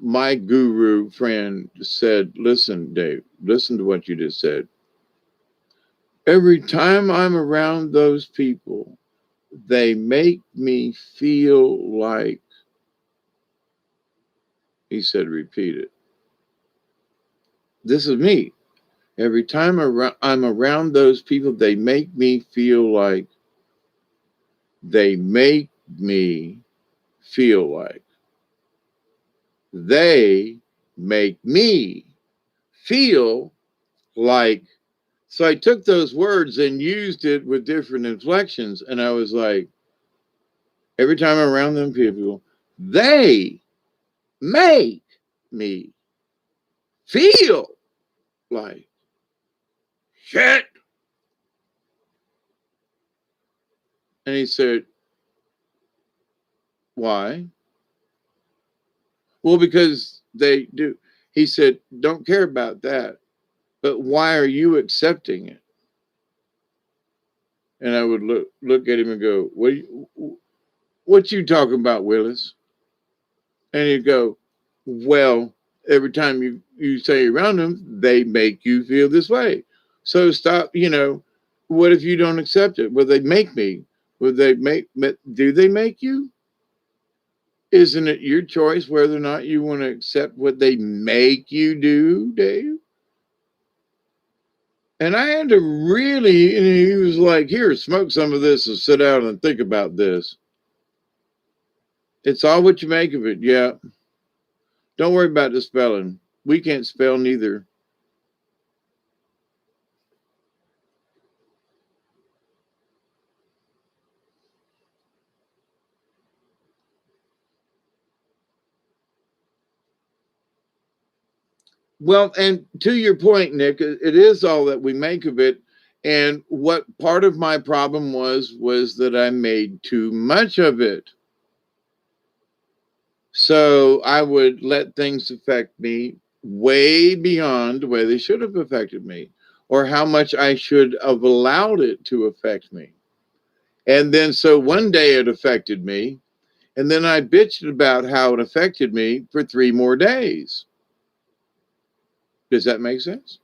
my guru friend said, listen, Dave, listen to what you just said. Every time I'm around those people, they make me feel like, he said, repeat it. This is me. Every time I'm around those people, they make me feel like, they make me feel like, they make me feel like. So I took those words and used it with different inflections. And I was like, every time I'm around them people, they make me feel like shit. And he said, why? Well, because they do. He said, don't care about that. But why are you accepting it? And I would look at him and go, what you talking about, Willis? And he'd go, well, every time you say around them, they make you feel this way. So stop, what if you don't accept it? Will they make me? Do they make you? Isn't it your choice whether or not you want to accept what they make you do, Dave? And I had to really, and he was like, here, smoke some of this and sit down and think about this. It's all what you make of it. Yeah. Don't worry about the spelling. We can't spell neither. Well, and to your point, Nick, it is all that we make of it. And what part of my problem was that I made too much of it. So I would let things affect me way beyond the way they should have affected me, or how much I should have allowed it to affect me. And then so one day it affected me, and then I bitched about how it affected me for 3 more days. Does that make sense?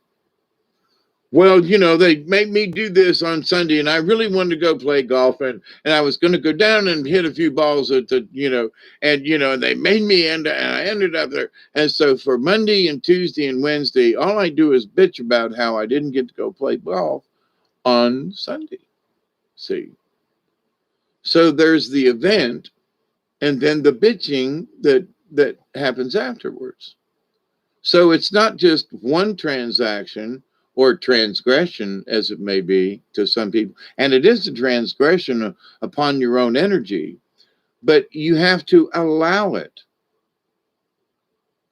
Well, they made me do this on Sunday, and I really wanted to go play golf, and I was going to go down and hit a few balls at and they made me and I ended up there. And so for Monday and Tuesday and Wednesday, all I do is bitch about how I didn't get to go play golf on Sunday. See, so there's the event, and then the bitching that happens afterwards. So it's not just one transaction or transgression, as it may be to some people. And it is a transgression upon your own energy, but you have to allow it.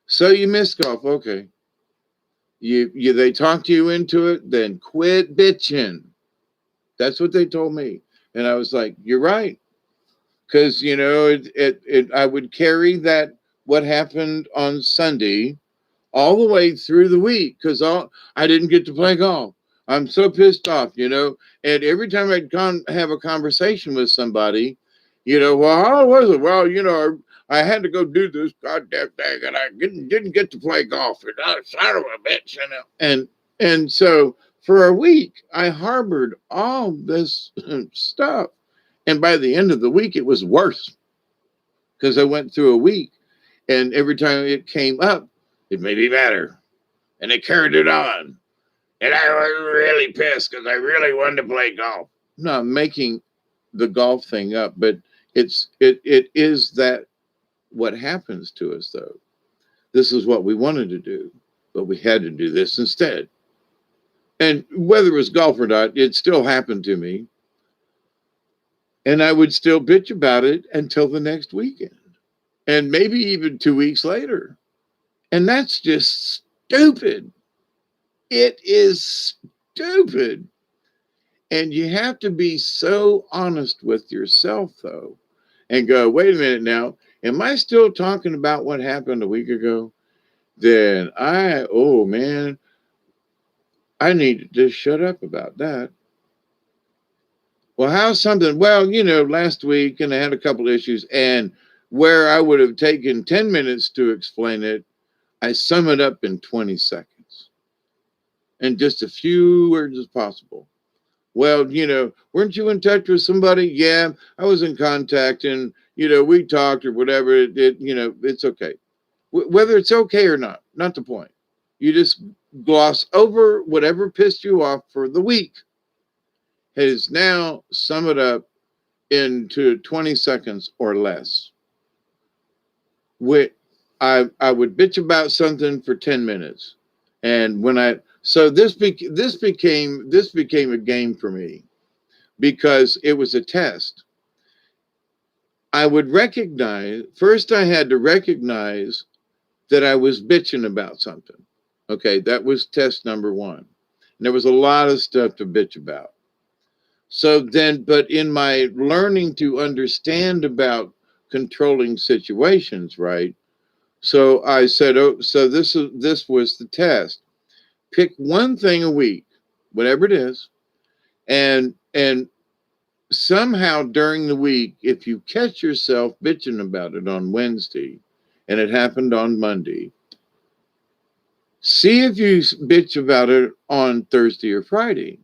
So you miss golf. Okay. They talked you into it, then quit bitching. That's what they told me. And I was like, you're right. Because, I would carry that, what happened on Sunday, all the way through the week because I didn't get to play golf. I'm so pissed off. And every time I'd have a conversation with somebody, well, how was it? Well, I had to go do this goddamn thing, and I didn't get to play golf. And I son of a bitch. And so for a week, I harbored all this stuff, and by the end of the week, it was worse because I went through a week, and every time it came up, it made me better. And they carried it on. And I was really pissed because I really wanted to play golf. No, I'm making the golf thing up, but it is that what happens to us though. This is what we wanted to do, but we had to do this instead. And whether it was golf or not, it still happened to me. And I would still bitch about it until the next weekend. And maybe even 2 weeks later. And that's just stupid. It is stupid. And you have to be so honest with yourself, though, and go, wait a minute now, am I still talking about what happened a week ago? Then oh man, I need to just shut up about that. Well, how's something? Well, last week, and I had a couple issues, and where I would have taken 10 minutes to explain it, I sum it up in 20 seconds and just a few words as possible. Well, weren't you in touch with somebody? Yeah, I was in contact, and we talked or whatever. It's okay. Whether it's okay or not the point. You just gloss over whatever pissed you off for the week. Has now sum it up into 20 seconds or less. I would bitch about something for 10 minutes, and this became a game for me because it was a test. I would I had to recognize that I was bitching about something. Okay, that was test number one. And there was a lot of stuff to bitch about. So then, but in my learning to understand about controlling situations, right? So I said, oh, so this was the test. Pick one thing a week, whatever it is, and somehow during the week, if you catch yourself bitching about it on Wednesday, and it happened on Monday, see if you bitch about it on Thursday or Friday,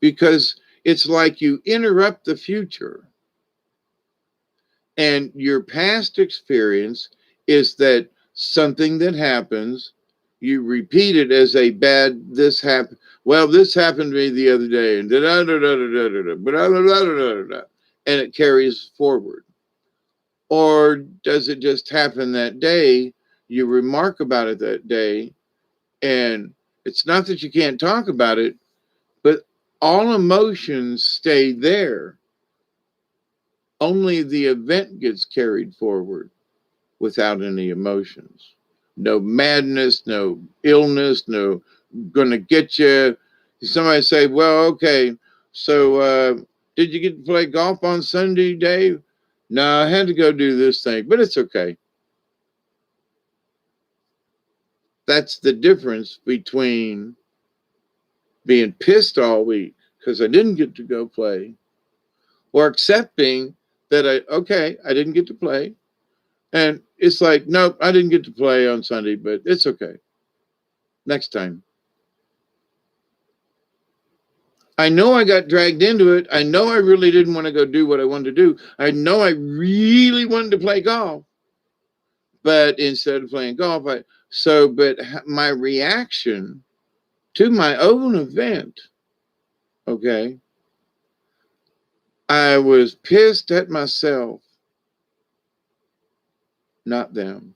because it's like you interrupt the future, and your past experience is that something that happens, you repeat it as a bad, this happened. Well, this happened to me the other day, and and it carries forward. Or does it just happen that day? You remark about it that day, and it's not that you can't talk about it, but all emotions stay there. Only the event gets carried forward without any emotions. No madness, no illness, no gonna get you. Somebody say, well, okay, so did you get to play golf on Sunday, Dave? No, I had to go do this thing, but it's okay. That's the difference between being pissed all week because I didn't get to go play, or accepting that I didn't get to play. And it's like, nope, I didn't get to play on Sunday, but it's okay. Next time. I know I got dragged into it. I know I really didn't want to go do what I wanted to do. I know I really wanted to play golf. But instead of playing golf, but my reaction to my own event, okay, I was pissed at myself, not them.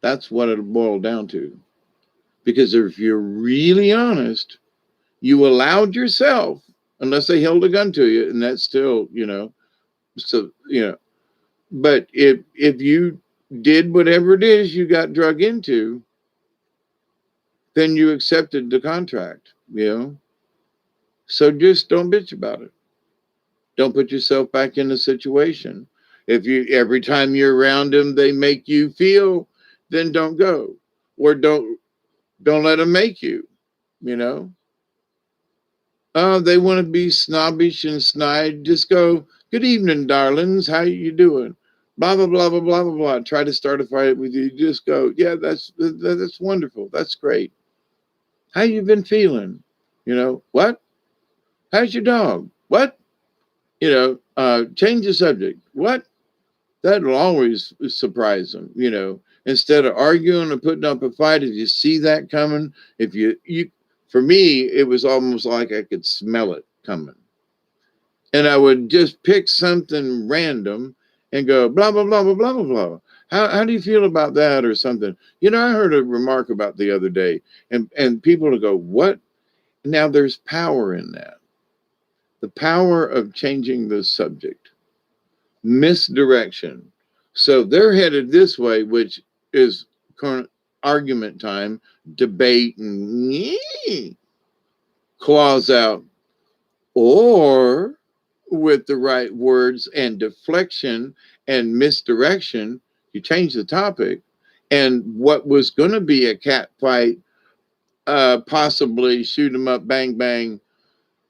That's what it'll boil down to. Because if you're really honest, you allowed yourself, unless they held a gun to you, and that's still, so, but if you did whatever it is you got drug into, then you accepted the contract, So just don't bitch about it. Don't put yourself back in the situation. If every time you're around them, they make you feel, then don't go. Or don't let them make you, Oh, they want to be snobbish and snide. Just go, good evening, darlings. How you doing? Blah, blah, blah, blah, blah, blah, blah. Try to start a fight with you. Just go, yeah, that's wonderful. That's great. How you been feeling? What? How's your dog? What? Change the subject. What? That'll always surprise them, Instead of arguing or putting up a fight, if you see that coming, if you for me, it was almost like I could smell it coming. And I would just pick something random and go, blah, blah, blah, blah, blah, blah, blah. How do you feel about that or something? I heard a remark about the other day, and people will go, what? Now there's power in that. The power of changing the subject. Misdirection. So they're headed this way, which is current argument time, debate, and claws out, or with the right words and deflection and misdirection, you change the topic. And what was going to be a cat fight, possibly shoot 'em up, bang, bang,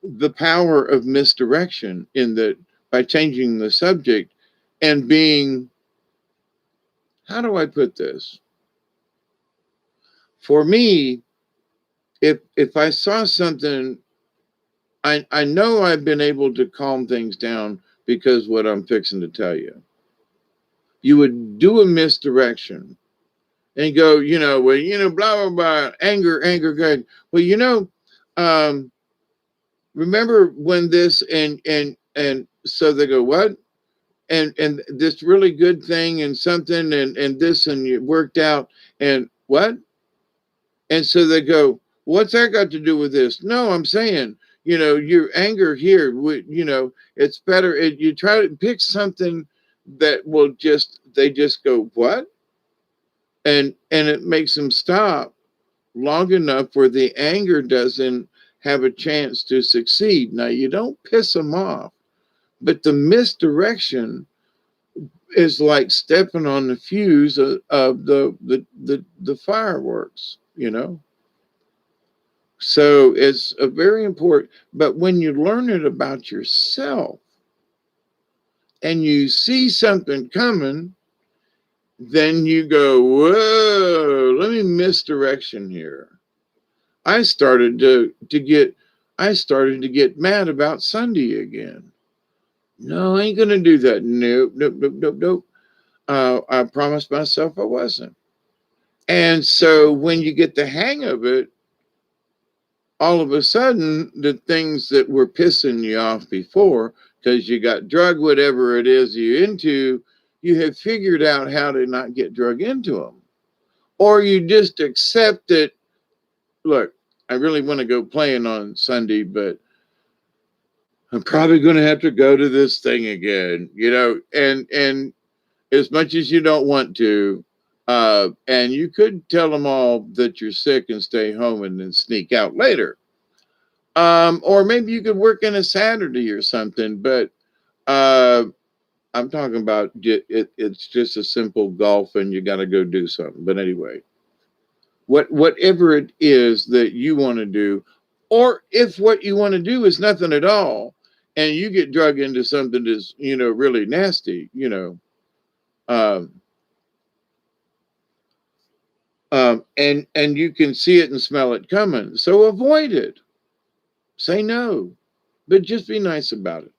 the power of misdirection in that by changing the subject and being, how do I put this? For me, if I saw something, I know I've been able to calm things down because what I'm fixing to tell you. You would do a misdirection and go, well, blah blah blah, anger, anger, good. Well, um, remember when this and so they go, what? And this really good thing and something and this and it worked out and what? And so they go, what's that got to do with this? No, I'm saying, your anger here, it's better. You try to pick something that will they just go, what? And it makes them stop long enough where the anger doesn't have a chance to succeed. Now, you don't piss them off, but the misdirection is like stepping on the fuse of the fireworks. So it's a very important, but when you learn it about yourself and you see something coming, then you go, whoa, let me misdirection here. I started to get mad about Sunday again. No, I ain't gonna do that. Nope, nope, nope, nope, nope. I promised myself I wasn't. And so when you get the hang of it, all of a sudden, the things that were pissing you off before, because you got drug, whatever it is you're into, you have figured out how to not get drug into them. Or you just accept that, look, I really want to go playing on Sunday, but I'm probably going to have to go to this thing again, and as much as you don't want to, and you could tell them all that you're sick and stay home and then sneak out later. Or maybe you could work in a Saturday or something, but I'm talking about it's just a simple golf and you got to go do something. But anyway, whatever it is that you want to do, or if what you want to do is nothing at all, and you get drug into something that's really nasty, um, and you can see it and smell it coming, so avoid it. Say no, but just be nice about it.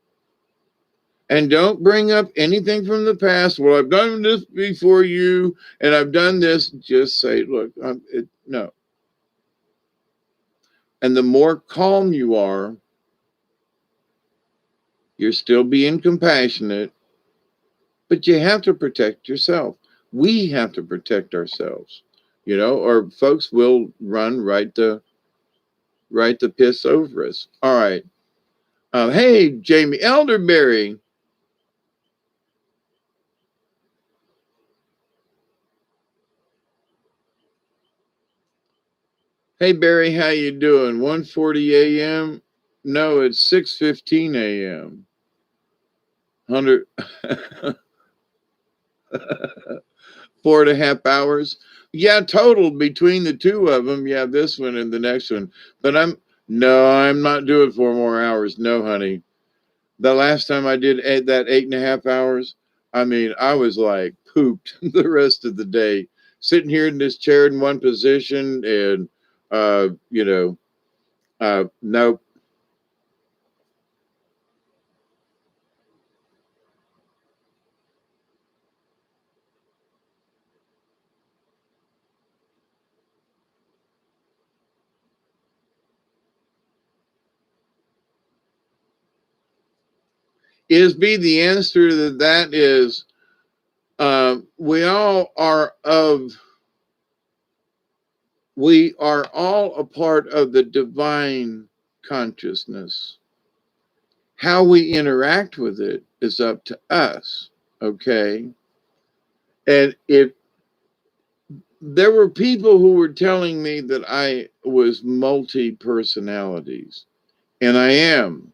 And don't bring up anything from the past. Well, I've done this before you, and I've done this. Just say, look, no. And the more calm you are, you're still being compassionate, but you have to protect yourself. We have to protect ourselves, or folks will run right the piss over us. All right. Hey, Jamie Elderberry. Hey Barry, how you doing? 1:40 a.m. No, it's 6:15 a.m. 100 4.5 hours. Yeah, total between the two of them. Yeah, this one and the next one. But I'm not doing 4 more hours. No, honey. The last time I did that 8.5 hours, I mean, I was like pooped the rest of the day, sitting here in this chair in one position, and nope. Is be the answer to that is we are all a part of the divine consciousness. How we interact with it is up to us. Okay. And if there were people who were telling me that I was multi personalities, and I am,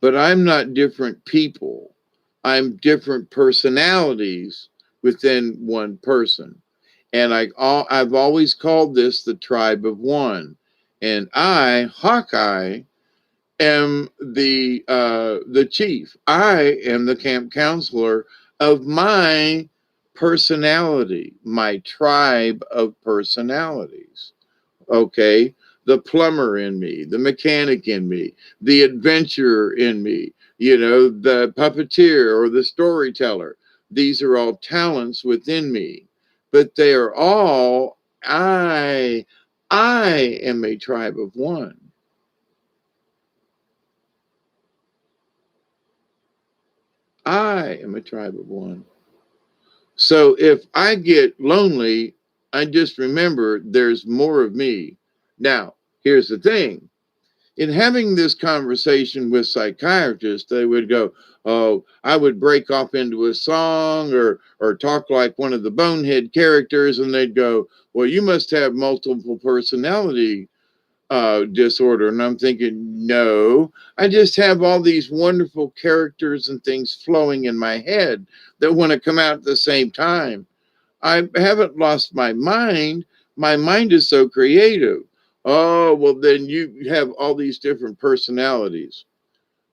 but I'm not different people. I'm different personalities within one person. And I've always called this the tribe of one. And I, Hawkeye, am the chief. I am the camp counselor of my personality, my tribe of personalities. Okay, the plumber in me, the mechanic in me, the adventurer in me, the puppeteer or the storyteller. These are all talents within me, but they are all I am a tribe of one. I am a tribe of one. So if I get lonely, I just remember there's more of me. Now, here's the thing. In having this conversation with psychiatrists, they would go, "Oh, I would break off into a song or talk like one of the bonehead characters," and they'd go, "Well, you must have multiple personality disorder." And I'm thinking, no, I just have all these wonderful characters and things flowing in my head that want to come out at the same time. I haven't lost my mind. My mind is so creative. Oh, well, then you have all these different personalities.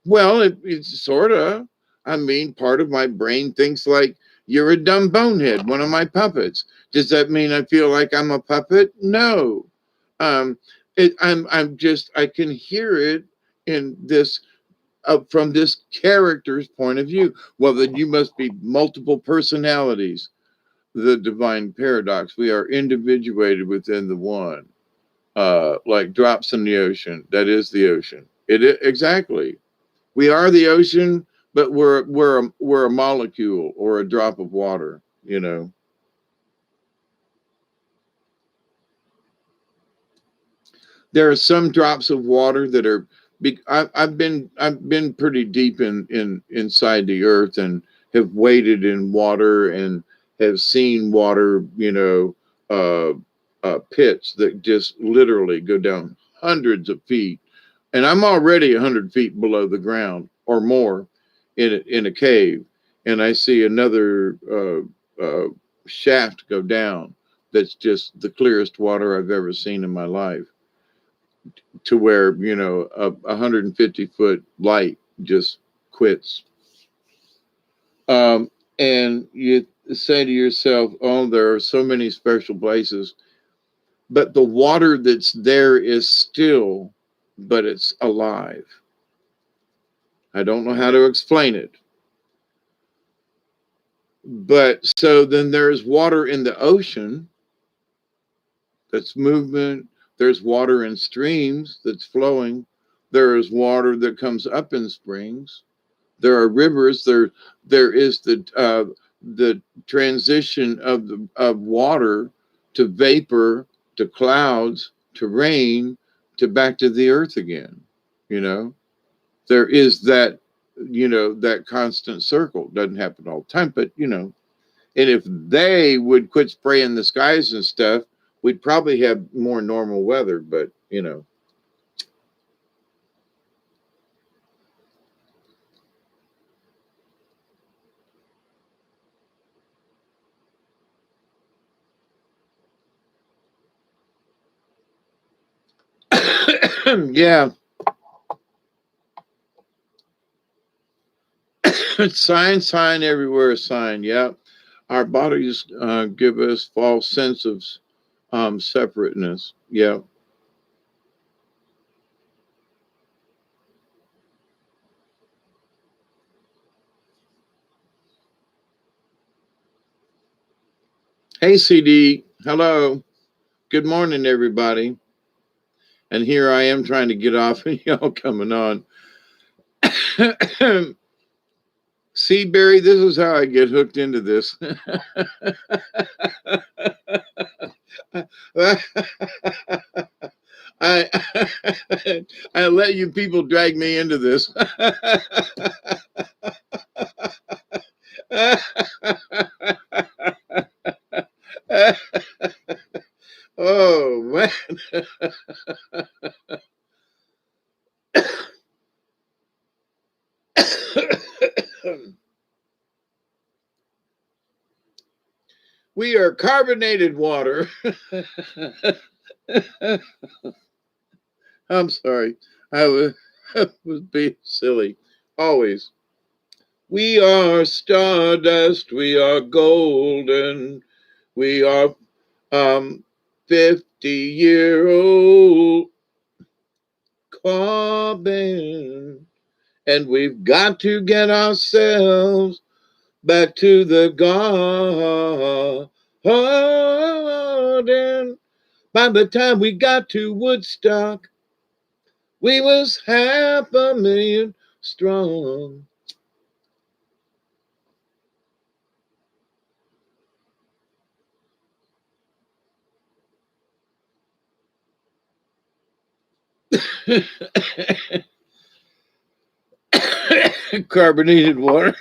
Well, it's sort of. I mean, part of my brain thinks like you're a dumb bonehead, one of my puppets. Does that mean I feel like I'm a puppet? No. Um, I'm just, I can hear it in this, from this character's point of view. Well, then you must be multiple personalities. The divine paradox. We are individuated within the one, like drops in the ocean. That is the ocean. Exactly. We are the ocean, but we're a molecule or a drop of water. There are some drops of water that are. I've been pretty deep in inside the earth and have waded in water and have seen water. Uh, pits that just literally go down hundreds of feet, and I'm already 100 feet below the ground or more in a cave, and I see another shaft go down that's just the clearest water I've ever seen in my life, to where a 150-foot light just quits. And you say to yourself, oh, there are so many special places, but the water that's there is still, but it's alive. I don't know how to explain it. But so then there's water in the ocean that's movement. There's water in streams that's flowing. There is water that comes up in springs. There are rivers. There is the transition of water to vapor to clouds to rain to back to the earth again. You know, there is that constant circle. Doesn't happen all the time, but and if they would quit spraying the skies and stuff, we'd probably have more normal weather. But yeah, sign everywhere. Sign. Yeah, our bodies give us false sense of separateness. Yeah. Hey, CD. Hello. Good morning, everybody. And here I am trying to get off, and y'all coming on. See, Barry, this is how I get hooked into this. I I let you people drag me into this. What? We are carbonated water. I'm sorry. I was being silly. Always. We are stardust. We are golden. We are 50-year-old carbon. And we've got to get ourselves back to the garden. By the time we got to Woodstock, we was 500,000 strong. Carbonated water.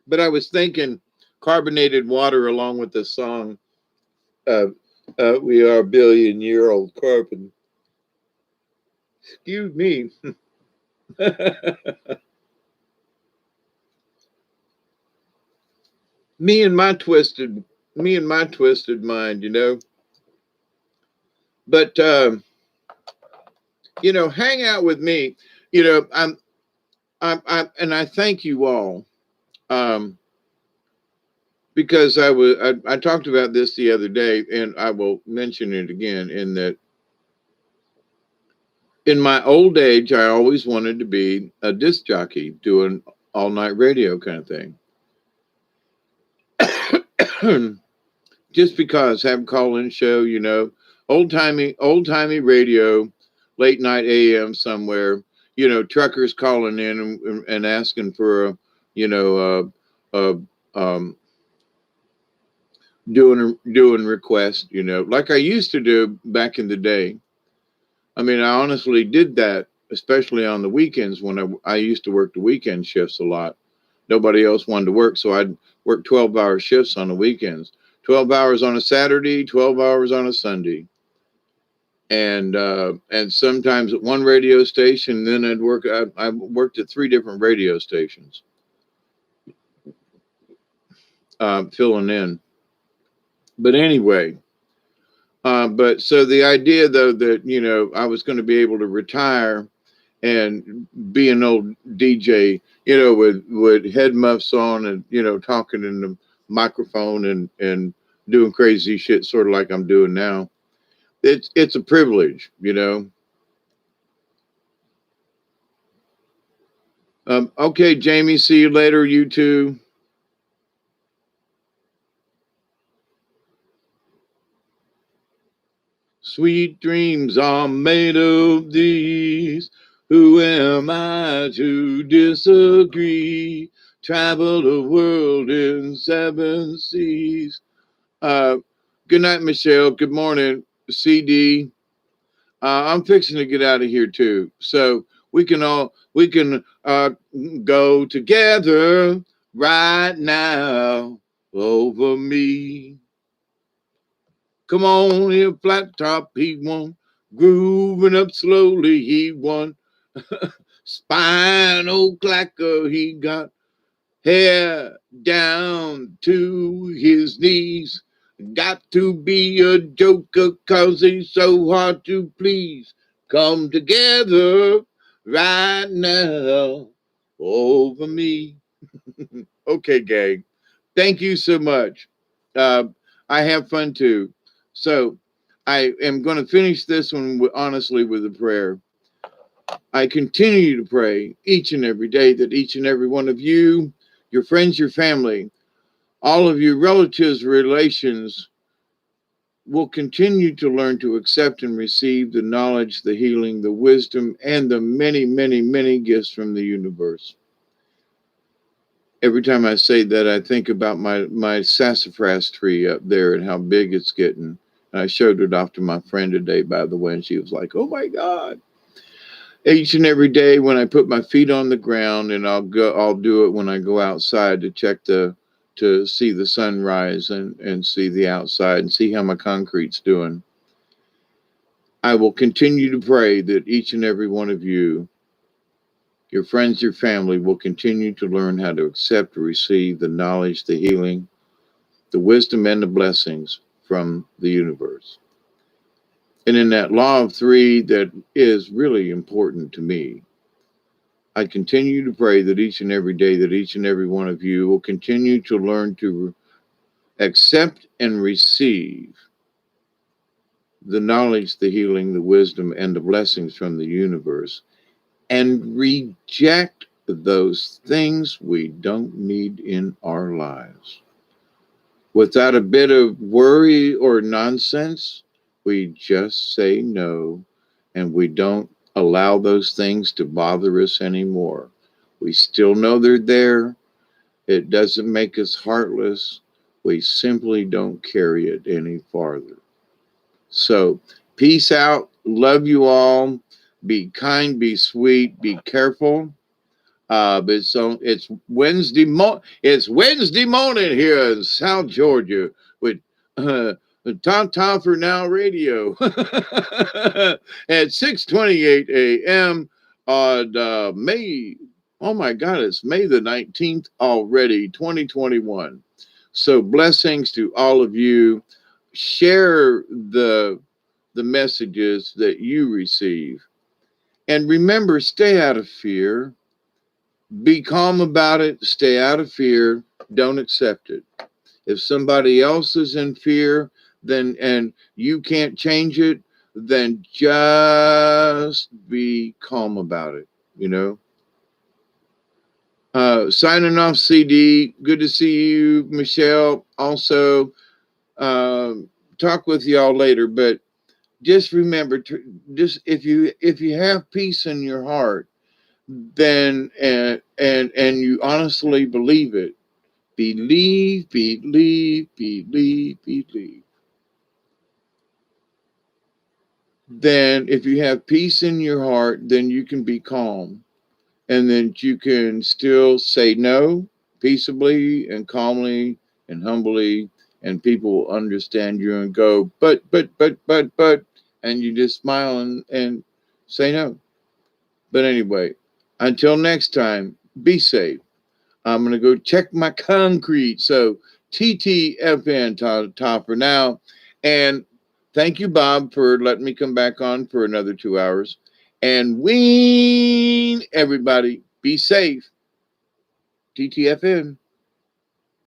But I was thinking carbonated water along with the song, We Are a Billion-Year-Old Carbon. Excuse me. me and my twisted mind, But hang out with me. And I thank you all. Because I talked about this the other day, and I will mention it again, in that in my old age, I always wanted to be a disc jockey doing all night radio kind of thing. Just because have a call-in show, old timey radio, late night AM somewhere, truckers calling in and asking for doing requests, like I used to do back in the day. I mean, I honestly did that, especially on the weekends when I used to work the weekend shifts a lot. Nobody else wanted to work, so I'd work 12-hour shifts on the weekends. 12 hours on a Saturday, 12 hours on a Sunday. And sometimes at one radio station, then I worked at 3 different radio stations, filling in. But anyway, but so the idea, though, that, I was going to be able to retire and be an old DJ, with head muffs on and, talking in the microphone and doing crazy shit, sort of like I'm doing now. It's a privilege, Okay, Jamie, see you later. You too. Sweet dreams are made of these. Who am I to disagree? Travel the world in 7 seas. Good night, Michelle. Good morning, CD. I'm fixing to get out of here too, so we can go together right now over me. Come on here, flat top, he won. Grooving up slowly, he won. Spinal clacker, he got hair down to his knees. Got to be a joker 'cause he's so hard to please. Come together right now over me. Okay, gang. Thank you so much. I have fun too. So I am going to finish this one honestly with a prayer. I continue to pray each and every day that each and every one of you, your friends, your family, all of your relatives, relations, will continue to learn to accept and receive the knowledge, the healing, the wisdom, and the many, many, many gifts from the universe. Every time I say that, I think about my sassafras tree up there and how big it's getting. And I showed it off to my friend today, by the way, and she was like, "Oh my God." Each and every day when I put my feet on the ground, and I'll do it when I go outside to to see the sunrise and see the outside and see how my concrete's doing. I will continue to pray that each and every one of you, your friends, your family, will continue to learn how to accept, receive the knowledge, the healing, the wisdom, and the blessings from the universe. And in that law of three that is really important to me, I continue to pray that each and every day that each and every one of you will continue to learn to accept and receive the knowledge, the healing, the wisdom, and the blessings from the universe, and reject those things we don't need in our lives. Without a bit of worry or nonsense, we just say no, and we don't allow those things to bother us anymore. We still know they're there. It doesn't make us heartless. We simply don't carry it any farther. So, peace out. Love you all. Be kind, be sweet, be careful. But it's Wednesday it's Wednesday morning here in South Georgia with Tom for Now Radio at 6:28 a.m. on May. Oh my God, it's May the 19th already, 2021. So blessings to all of you. Share the messages that you receive, and remember, stay out of fear. Be calm about it. Stay out of fear. Don't accept it. If somebody else is in fear, then and you can't change it, then just be calm about it. You know. Signing off, CD. Good to see you, Michelle. Also, talk with y'all later. But just remember, just if you have peace in your heart, then and you honestly believe it, believe, then if you have peace in your heart, then you can be calm, and then you can still say no peaceably and calmly and humbly, and people will understand you and go, but, and you just smile and say no. But anyway, until next time, be safe. I'm going to go check my concrete. So TTFN, Tom for Now. And thank you, Bob, for letting me come back on for another 2 hours. And everybody, be safe. TTFN.